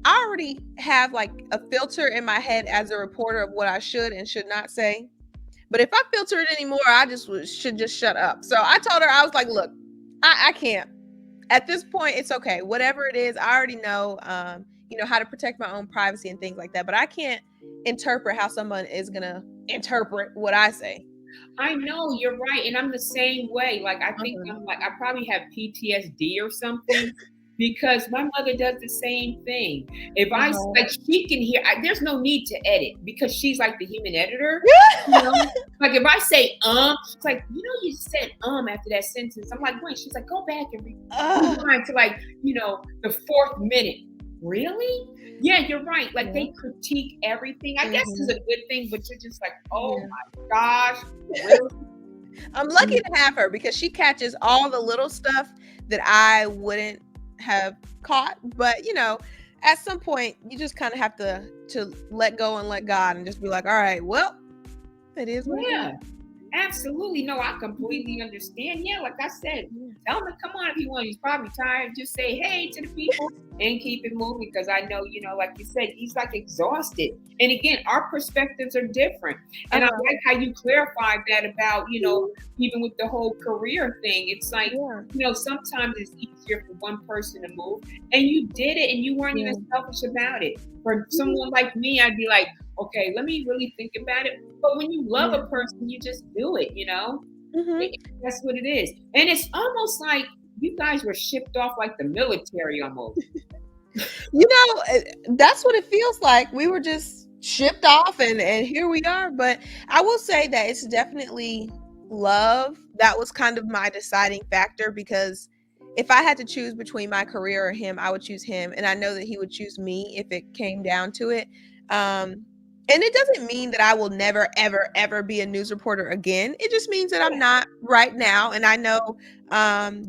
already have like a filter in my head as a reporter of what I should and should not say. But if I filter it anymore, I should just shut up. So I told her, I was like, look, I can't. At this point, it's okay. Whatever it is, I already know, how to protect my own privacy and things like that. But I can't interpret how someone is going to interpret what I say. I know, you're right. And I'm the same way. Like, I think I probably have PTSD or something. because my mother does the same thing. If I like, she can hear. There's no need to edit because she's like the human editor. You know, like if I say she's like, you said after that sentence. I'm like, wait. She's like, go back and rewind to like, the 4th minute. Really? Yeah, you're right. Like they critique everything. I guess it's a good thing, but you're just like, oh my gosh, really? I'm lucky to have her because she catches all the little stuff that I wouldn't have caught. But at some point you just kind of have to let go and let God and just be like, all right, well, it is what it is. Absolutely. No, I completely understand. Yeah, like I said, tell him to come on if he wants. He's probably tired. Just say hey to the people and keep it moving, because I know, like you said, he's like exhausted. And again, our perspectives are different. And I like how you clarified that about, even with the whole career thing. It's like, sometimes it's easier for one person to move, and you did it and you weren't even selfish about it. For someone like me, I'd be like, okay, let me really think about it. But when you love a person, you just do it, That's what it is. And it's almost like you guys were shipped off like the military almost. That's what it feels like. We were just shipped off and here we are. But I will say that it's definitely love. That was kind of my deciding factor, because if I had to choose between my career or him, I would choose him. And I know that he would choose me if it came down to it. And it doesn't mean that I will never, ever, ever be a news reporter again. It just means that I'm not right now. And I know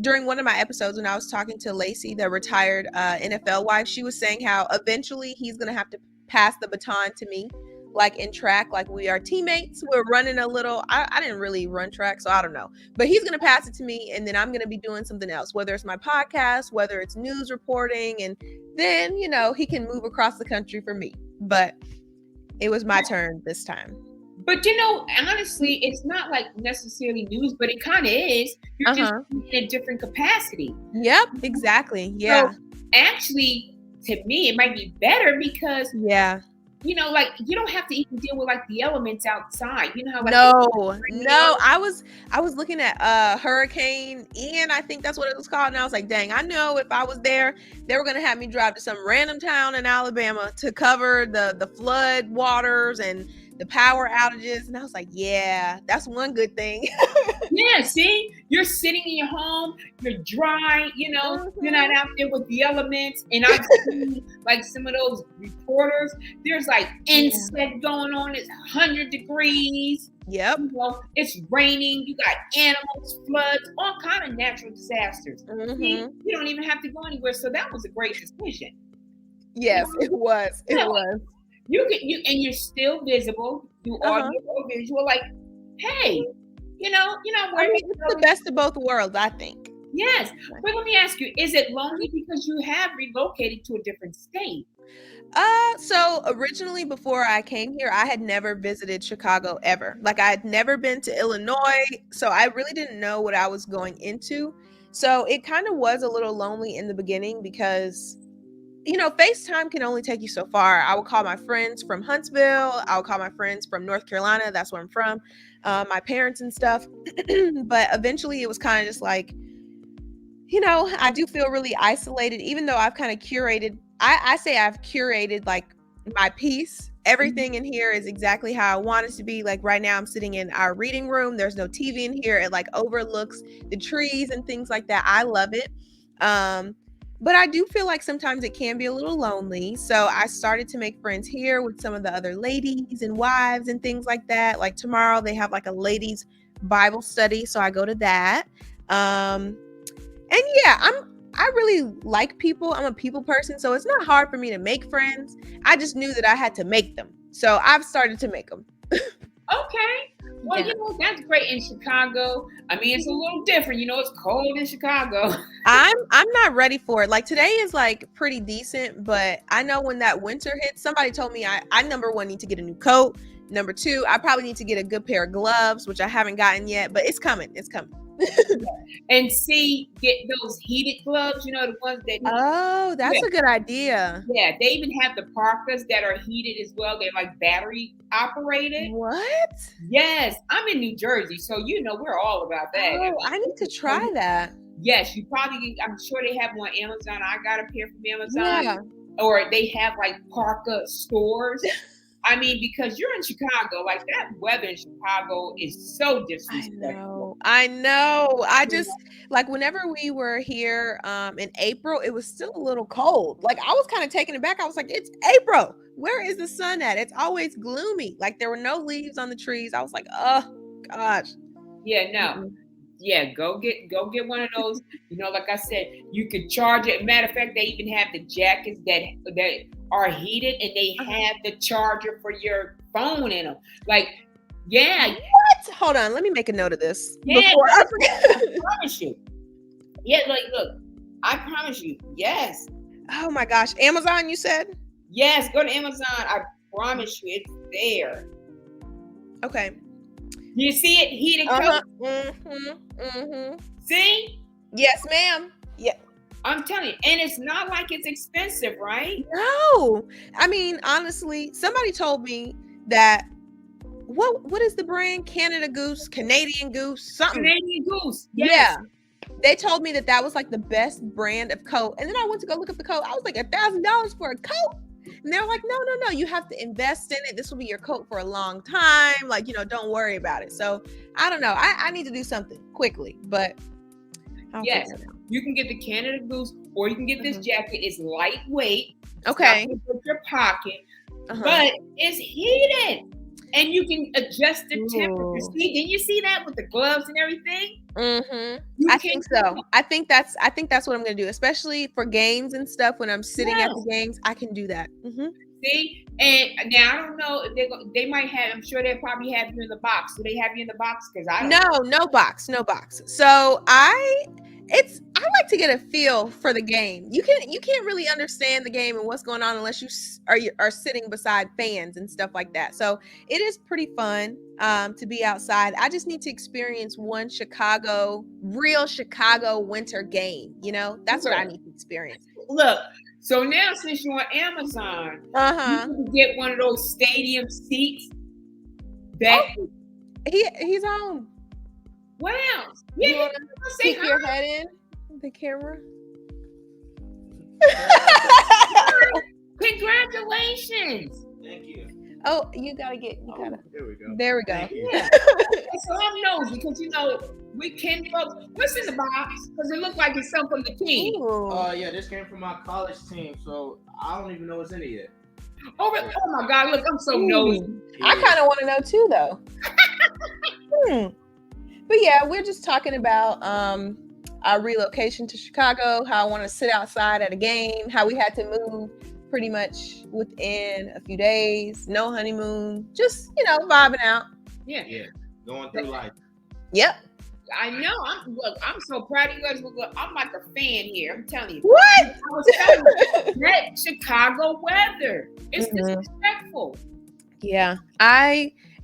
during one of my episodes when I was talking to Lacey, the retired NFL wife, she was saying how eventually he's going to have to pass the baton to me, like in track, like we are teammates. We're running a little, I didn't really run track, so I don't know. But he's going to pass it to me, and then I'm going to be doing something else, whether it's my podcast, whether it's news reporting, and then, he can move across the country for me. But it was my turn this time. But honestly, it's not like necessarily news, but it kind of is. You're just in a different capacity. Yep, exactly. Yeah. So actually, to me, it might be better because like you don't have to even deal with like the elements outside. How like no. I was looking at Hurricane Ian, I think that's what it was called, and I was like, dang, I know if I was there, they were gonna have me drive to some random town in Alabama to cover the flood waters and the power outages. And I was like, yeah, that's one good thing. Yeah, see, you're sitting in your home, you're dry, you're not out there with the elements. And I've seen like some of those reporters, there's like insect going on, it's 100 degrees. Yep. It's raining, you got animals, floods, all kind of natural disasters. See, you don't even have to go anywhere. So that was a great decision. Yes, it was. It was. And you're still visible through audio or visual. Like, hey, it's the best of both worlds, I think. Yes, but let me ask you: is it lonely because you have relocated to a different state? So originally, before I came here, I had never visited Chicago ever. Like, I had never been to Illinois, so I really didn't know what I was going into. So it kind of was a little lonely in the beginning because FaceTime can only take you so far. I would call my friends from Huntsville. I would call my friends from North Carolina. That's where I'm from. My parents and stuff. But eventually it was kind of just like, I do feel really isolated, even though I've kind of curated. I say I've curated like my piece. Everything in here is exactly how I want it to be. Like right now I'm sitting in our reading room. There's no TV in here. It like overlooks the trees and things like that. I love it. But I do feel like sometimes it can be a little lonely. So I started to make friends here with some of the other ladies and wives and things like that. Like tomorrow they have like a ladies Bible study. So I go to that. And yeah, I really like people. I'm a people person. So it's not hard for me to make friends. I just knew that I had to make them. So I've started to make them. Okay. Well, that's great in Chicago. I mean, it's a little different. It's cold in Chicago. I'm not ready for it. Like today is like pretty decent, but I know when that winter hits, somebody told me I number one need to get a new coat. Number two, I probably need to get a good pair of gloves, which I haven't gotten yet, but it's coming. It's coming. And get those heated gloves, the ones that. Oh, that's a good idea. Yeah, they even have the parkas that are heated as well. They're like battery operated. What? Yes, I'm in New Jersey, so we're all about that. Oh, I need to try that. yes, you probably, I'm sure they have them on Amazon. I got a pair from Amazon. Yeah. Or they have like Parka stores. I mean, because you're in Chicago, like that weather in Chicago is so disrespectful. I know. I just like whenever we were here in April, it was still a little cold. Like I was kind of taken aback. I was like, it's April. Where is the sun at? It's always gloomy. Like there were no leaves on the trees. I was like, oh gosh. Yeah, no. Yeah, go get one of those. You know, like I said, you could charge it. Matter of fact, they even have the jackets that are heated, and they have the charger for your phone in them. Like, yeah. What? Hold on, let me make a note of this before I forget. I promise you. Yeah, like look, I promise you. Yes. Oh my gosh, Amazon, you said? Yes, go to Amazon. I promise you, it's there. Okay. You see it? Heated coat? See? Yes, ma'am. Yeah. I'm telling you. And it's not like it's expensive, right? No. I mean, honestly, somebody told me that what is the brand? Canadian Goose, something. Canadian Goose. Yes. Yeah. They told me that was like the best brand of coat. And then I went to go look up the coat. I was like $1,000 for a coat. And they're like, no, you have to invest in it. This will be your coat for a long time. Like, don't worry about it. So I don't know. I need to do something quickly, but yes, you can get the Canada Goose, or you can get this jacket. It's lightweight. Okay. It's not gonna put your pocket, but it's heated. And you can adjust the temperature. See, didn't you see that with the gloves and everything? I think so. I think that's what I'm gonna do, especially for games and stuff. When I'm sitting at the games, I can do that. See, and now I don't know if they might have. I'm sure they'll probably have you in the box. Do they have you in the box? Because I don't no box. So I like to get a feel for the game. You can't really understand the game and what's going on unless you are sitting beside fans and stuff like that. So it is pretty fun to be outside. I just need to experience one real Chicago winter game. That's what I need to experience. Look, so now since you're on Amazon, you can get one of those stadium seats. He's on. What else? You want to stick your head in the camera? Congratulations! Thank you. Oh, there we go. There we go. Yeah. So I'm nosy because we can folks. What's in the box? Because it looks like it's something from the team. Yeah, this came from my college team, so I don't even know what's in it yet. Oh my God! Look, I'm so nosy. Yeah. I kind of want to know too, though. But yeah, we're just talking about our relocation to Chicago, how I want to sit outside at a game, how we had to move pretty much within a few days, no honeymoon, just, vibing out. Yeah. Going through life. Yep. I know. I'm so proud of you guys. Look, I'm like a fan here. I'm telling you. What? I was telling you, that Chicago weather. It's disrespectful. Yeah.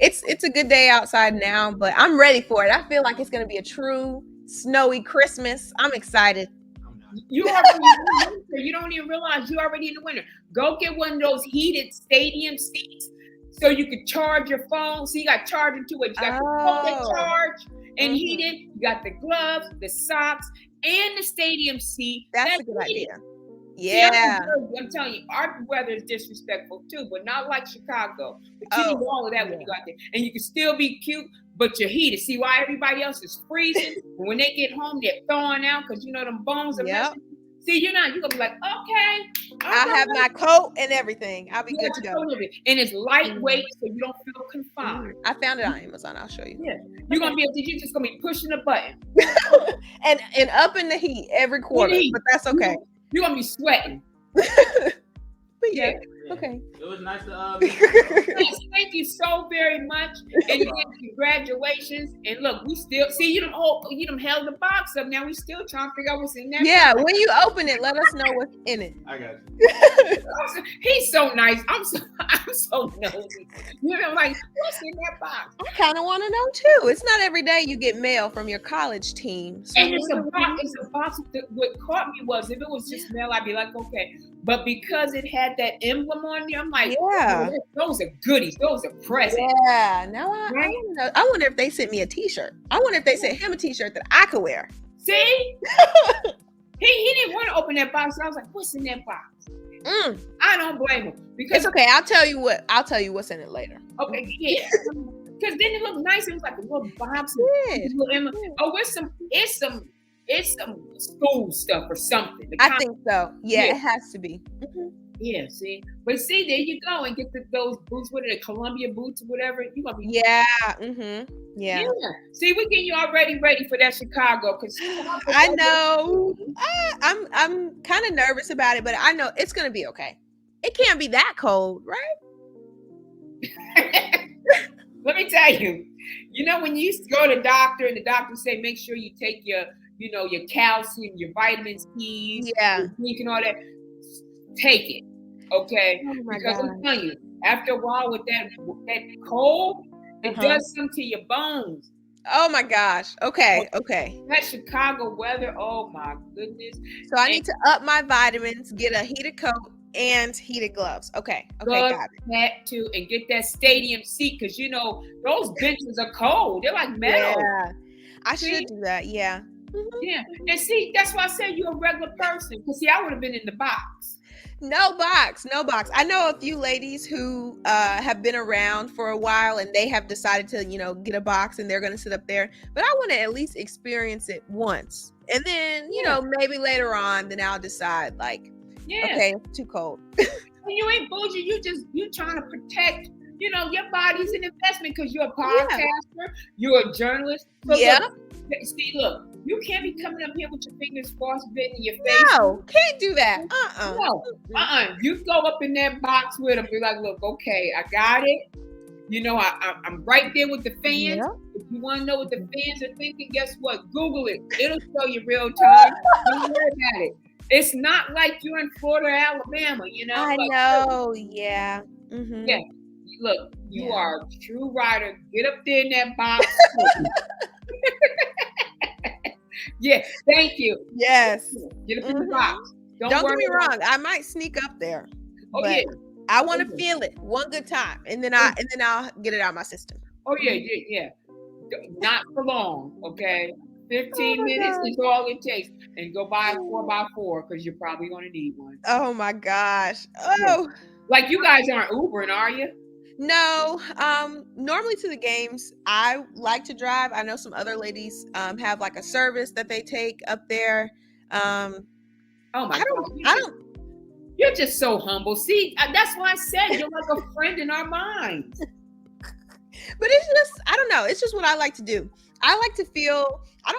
It's a good day outside now, but I'm ready for it. I feel like it's going to be a true snowy Christmas. I'm excited. You already in the winter. You don't even realize you already in the winter. Go get one of those heated stadium seats so you can charge your phone. So you got charging to it. You got the phone that charge and heated. You got the gloves, the socks, and the stadium seat. That's a good idea. Yeah. See, I'm telling you, our weather is disrespectful too, but not like Chicago. But you need all of that when you go out there. And you can still be cute, but you're heated. See why everybody else is freezing? When they get home, they're thawing out because them bones are messing. See, you're going to be like, okay. I have my coat and everything. I'll be good to go. And it's lightweight, so you don't feel confined. I found it on Amazon. I'll show you. Yeah. You're just going to be pushing a button. and up in the heat every quarter, but that's okay. You're going to be sweating. But yeah. Okay. It was nice to Yes, thank you so very much. And again, congratulations. And look, we still see you done held the box up. Now we still trying to figure out what's in there. Yeah, when you open it, let us know what's in it. I got you. He's so nice. I'm so nosy. Like, what's in that box? I kind of want to know too. It's not every day you get mail from your college team. So and it's a box. What caught me was if it was just mail, I'd be like, okay. But because it had that emblem on there, I'm like, yeah, oh, those are goodies. Those are presents. Yeah. Now I want to know. I wonder if they sent me a T-shirt. I wonder if they sent him a T-shirt that I could wear. See? he didn't want to open that box. I was like, what's in that box? I don't blame him. Because it's okay. I'll tell you what's in it later. Okay, yeah. Because then it looked nice. It was like a little box. It's some school stuff or something. I think so. Yeah, it has to be. Yeah, see, but see, there you go, and get those boots. What are the Columbia boots or whatever? You gonna be yeah. See, we getting you already ready for that Chicago because I know. I'm kind of nervous about it, but I know it's gonna be okay. It can't be that cold, right? Let me tell you. You know when you used to go to the doctor and the doctor say make sure you take your calcium, your vitamin C, your zinc and all that. Take it, okay? Because I'm telling you, after a while with that cold, it does something to your bones. Oh my gosh. Okay. That Chicago weather, oh my goodness. So I need to up my vitamins, get a heated coat and heated gloves. Okay, got it. That too, and get that stadium seat because those benches are cold. They're like metal. Yeah, I should do that. Yeah. Yeah, and see, that's why I said you're a regular person. Because see, I would have been in the box. No box. I know a few ladies who have been around for a while and they have decided to, get a box and they're going to sit up there. But I want to at least experience it once. And then, maybe later on, then I'll decide okay, it's too cold. You ain't bougie. You trying to protect, your body's an investment because you're a podcaster. You're a journalist. So look, you can't be coming up here with your fingers frostbitten in your face. No, can't do that. You go up in that box with them. Be like, look, okay, I got it. I'm right there with the fans. Yeah. If you want to know what the fans are thinking, guess what? Google it. It'll show you real time. Don't worry about it. It's not like you're in Florida or Alabama, I know, yeah. Mm-hmm. Yeah. Look, you are a true writer. Get up there in that box. Yeah, thank you. Yes. Get up in the box. Don't get me wrong. I might sneak up there. But I want to feel it one good time, and then I'll get it out of my system. Oh yeah. Not for long, okay? 15 minutes is all it takes, and go buy a 4x4 because you're probably going to need one. Oh my gosh! Oh, like you guys aren't Ubering, are you? No, normally to the games, I like to drive. I know some other ladies have like a service that they take up there. Oh my God. You're just so humble. See, that's why I said you're like a friend in our minds. But it's just, I don't know. It's just what I like to do. I don't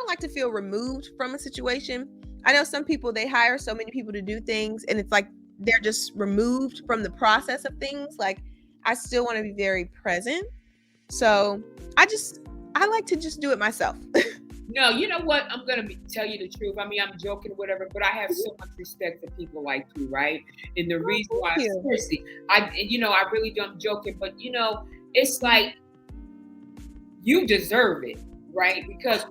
like to feel removed from a situation. I know some people, they hire so many people to do things and it's like they're just removed from the process of things. Like, I still want to be very present. So I like to just do it myself. No, you know what? I'm going to tell you the truth. I mean, I'm joking or whatever, but I have so much respect for people like you, right? And the reason why, seriously, I really don't joke it, but it's like you deserve it, right? Because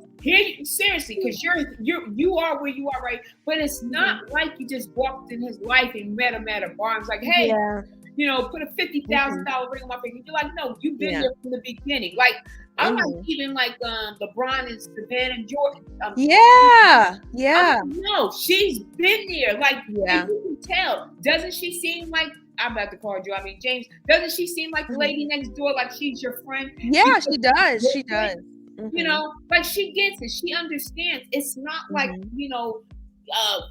seriously, because you are where you are, right? But it's not like you just walked in his life and met him at a bar and was like, hey, put a $50,000 ring on my finger. You're like, no, you've been there from the beginning. Like, I like even like LeBron and Savannah Jordan. No, she's been there. Like, you can tell. Doesn't she seem like, I'm about to call you, James, doesn't she seem like the lady next door, like she's your friend? Yeah, she does. She does. Like she gets it. She understands. It's not like,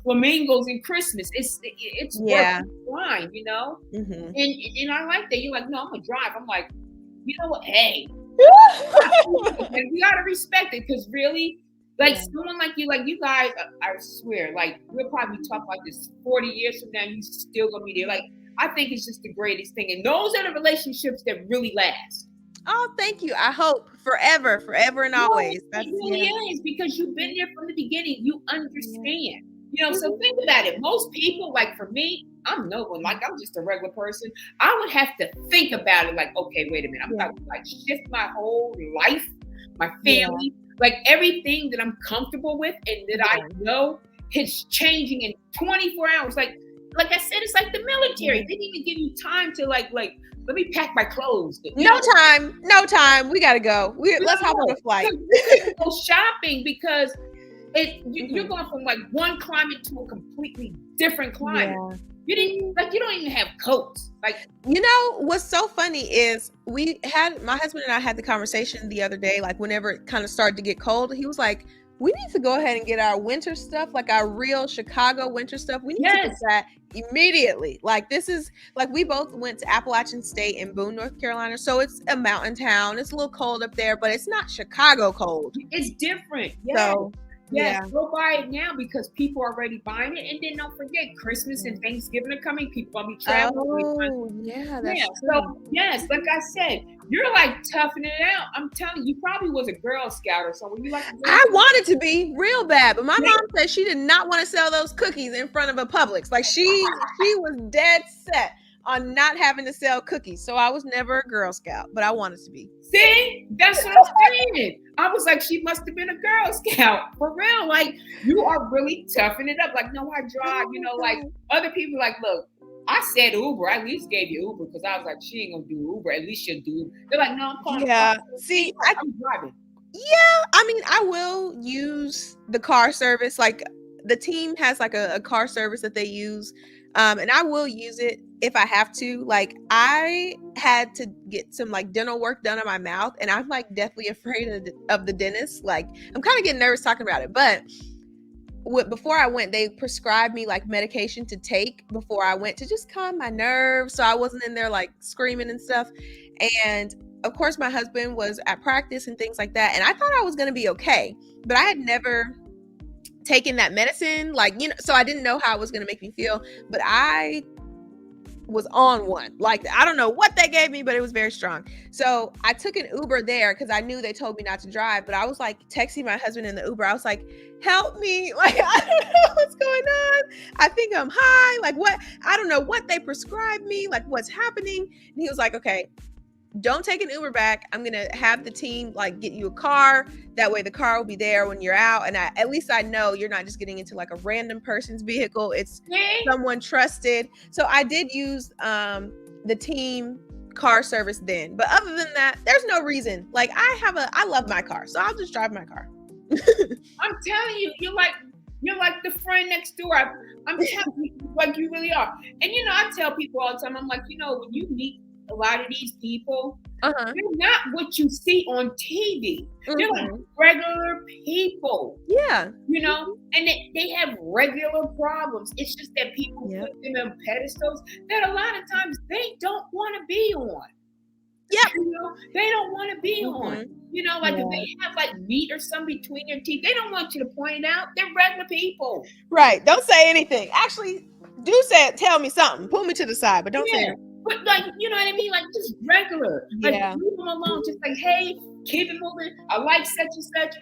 flamingos and Christmas. It's fine, And I like that. You're like, no, I'm gonna drive. I'm like, you know what? Hey. And we gotta respect it because really, like someone like you guys, I swear, like we'll probably talk about this 40 years from now, you still gonna be there. Like, I think it's just the greatest thing. And those are the relationships that really last. Oh, thank you. I hope forever and always. It really is because you've been there from the beginning. You understand. So think about it. Most people, like for me, I'm no one. Like I'm just a regular person. I would have to think about it. Like, okay, wait a minute. I'm about to like shift my whole life, my family, like everything that I'm comfortable with and that I know is changing in 24 hours. Like I said, it's like the military. They didn't even give you time to like. Let me pack my clothes. No time. We gotta go. Let's hop on a flight. Go shopping because You're going from like one climate to a completely different climate. Yeah. You don't even have coats. Like, you know, what's so funny is my husband and I had the conversation the other day, like whenever it kind of started to get cold, he was like, we need to go ahead and get our winter stuff, like our real Chicago winter stuff. We need to get that immediately. Like, this is like, we both went to Appalachian State in Boone, North Carolina. So it's a mountain town. It's a little cold up there, but it's not Chicago cold. It's different. Yeah. So, yes, go buy it now because people are already buying it. And then don't forget, Christmas and Thanksgiving are coming. People are going to be traveling. Oh, yeah, that's true. So, yes, like I said, you're like toughing it out. I'm telling you, probably was a Girl Scout or something. I wanted to be real bad, but my mom said she did not want to sell those cookies in front of a Publix. Like, she was dead set on not having to sell cookies. So I was never a Girl Scout, but I wanted to be. See, that's what I'm saying. I was like, she must have been a Girl Scout for real. Like, you are really toughing it up. Like, no, I drive. You know, like other people, like, look, I said Uber. I at least gave you Uber because I was like, she ain't gonna do Uber. At least she'll do Uber. They're like, no, I'm calling. Yeah. See, I'm driving. Yeah, I mean, I will use the car service. Like, the team has like a car service that they use. And I will use it if I have to. Like, I had to get some like dental work done on my mouth, and I'm like deathly afraid of the dentist. Like, I'm kind of getting nervous talking about it, but before I went, they prescribed me like medication to take before I went to just calm my nerves, so I wasn't in there like screaming and stuff. And of course, my husband was at practice and things like that, and I thought I was going to be okay, but I had never taken that medicine, like, you know, so I didn't know how it was going to make me feel, but I was on one. Like, I don't know what they gave me, but it was very strong. So I took an Uber there because I knew they told me not to drive, but I was like texting my husband in the Uber. I was like, help me. Like, I don't know what's going on. I think I'm high. Like, what? I don't know what they prescribed me. Like, what's happening? And he was like, okay, don't take an Uber back. I'm going to have the team like get you a car. That way the car will be there when you're out. And at least I know you're not just getting into like a random person's vehicle. It's someone trusted. So I did use the team car service then. But other than that, there's no reason. Like, I love my car. So I'll just drive my car. I'm telling you, you're like the friend next door. I'm telling you, like, you really are. And, you know, I tell people all the time, I'm like, you know, when you meet a lot of these people, they're not what you see on TV. They're like regular people. Yeah. You know, and they have regular problems. It's just that people put them on pedestals that a lot of times they don't want to be on. Yeah. You know, they don't want to be on. You know, like if they have like meat or something between their teeth, they don't want you to point it out. They're regular people. Right. Don't say anything. Actually, tell me something. Pull me to the side, but don't say anything. But like, you know what I mean? Like, just regular. Like, leave them alone. Just like, hey, keep it moving. I like such and such.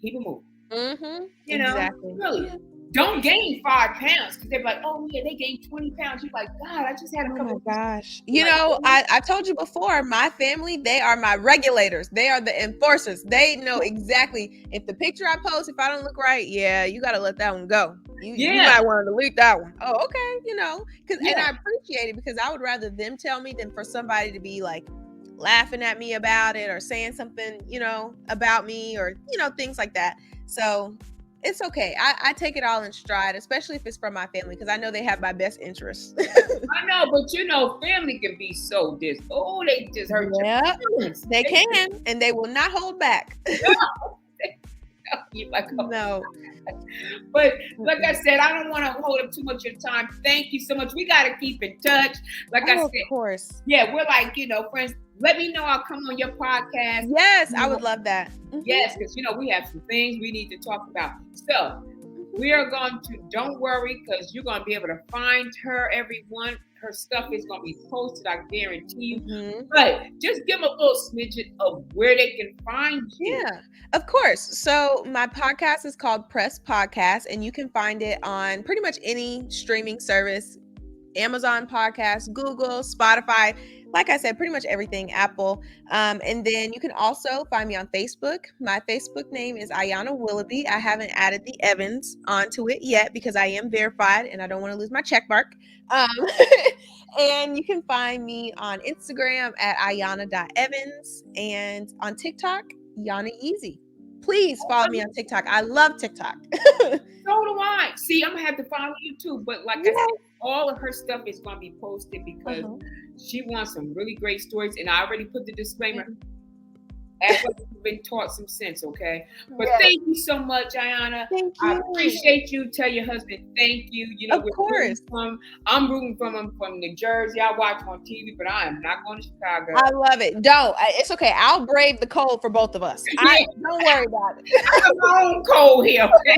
Keep it moving. You know, really. Don't gain 5 pounds because they're like, oh yeah, they gained 20 pounds. You're like, God, I just had a couple. Oh my gosh. You know, I told you before, my family, they are my regulators. They are the enforcers. They know exactly if the picture I post, if I don't look right, you got to let that one go. You might want to delete that one. Oh, okay. You know, and I appreciate it because I would rather them tell me than for somebody to be like laughing at me about it or saying something, you know, about me or, you know, things like that. So it's okay. I take it all in stride, especially if it's from my family, because I know they have my best interests. I know, but you know, family can be so they just hurt your feelings. They can, and they will not hold back. You're like, oh. No. But like I said, I don't want to hold up too much of your time. Thank you so much. We got to keep in touch. Like I said, of course. Yeah, we're like, you know, friends. Let me know. I'll come on your podcast. Yes, I would love that. Yes, because, you know, we have some things we need to talk about. So we are going to, don't worry, because you're going to be able to find her, everyone. Her stuff is going to be posted, I guarantee you. But just give them a little smidget of where they can find you. Yeah, of course. So my podcast is called Press Podcast, and you can find it on pretty much any streaming service, Amazon Podcasts, Google, Spotify. Like I said, pretty much everything, Apple. And then you can also find me on Facebook. My Facebook name is Aiyana Willoughby. I haven't added the Evans onto it yet because I am verified and I don't want to lose my check mark. And you can find me on Instagram at Aiyana.Evans and on TikTok, Yana Easy. Please follow me on TikTok. I love TikTok. So do I. See, I'm gonna have to follow you too. But like I said, all of her stuff is gonna be posted because she wants some really great stories. And I already put the disclaimer. Act like you've been taught some sense, okay? But thank you so much, Aiyana. Thank you. I appreciate you. Tell your husband thank you. You know, of course. I'm rooting from him from New Jersey. I watch him on TV, but I am not going to Chicago. I love it. Don't. It's okay. I'll brave the cold for both of us. Don't worry about it. I have my own cold here, okay?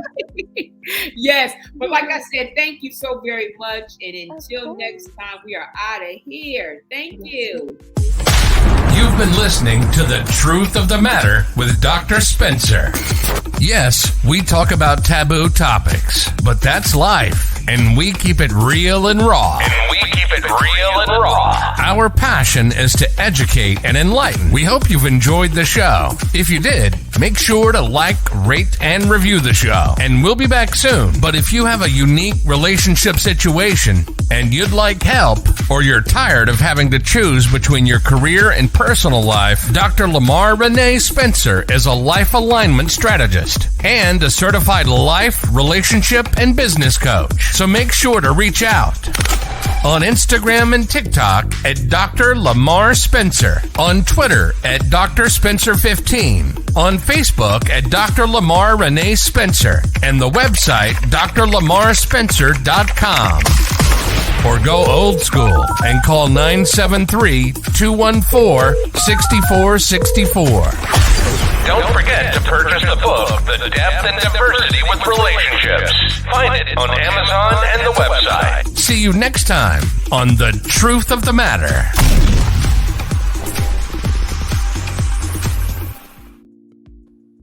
Yes. But like I said, thank you so very much. And until next time, we are out of here. Thank you. You've been listening to The Truth of the Matter with Dr. Spencer. Yes, we talk about taboo topics, but that's life, and we keep it real and raw. Our passion is to educate and enlighten. We hope you've enjoyed the show. If you did, make sure to like, rate, and review the show, and we'll be back soon. But if you have a unique relationship situation and you'd like help, or you're tired of having to choose between your career and personal life, Dr. Lamarr Renee Spencer is a life alignment strategist and a certified life, relationship, and business coach. So make sure to reach out on Instagram and TikTok at Dr. Lamarr Spencer, on Twitter at Dr. Spencer 15, on Facebook at Dr. Lamarr Renee Spencer, and the website drlamarrspencer.com. Or go old school and call 973-214-6464. Don't forget to purchase the book, The Depth and Diversity with Relationships. Find it on Amazon and the website. See you next time on The Truth of the Matter.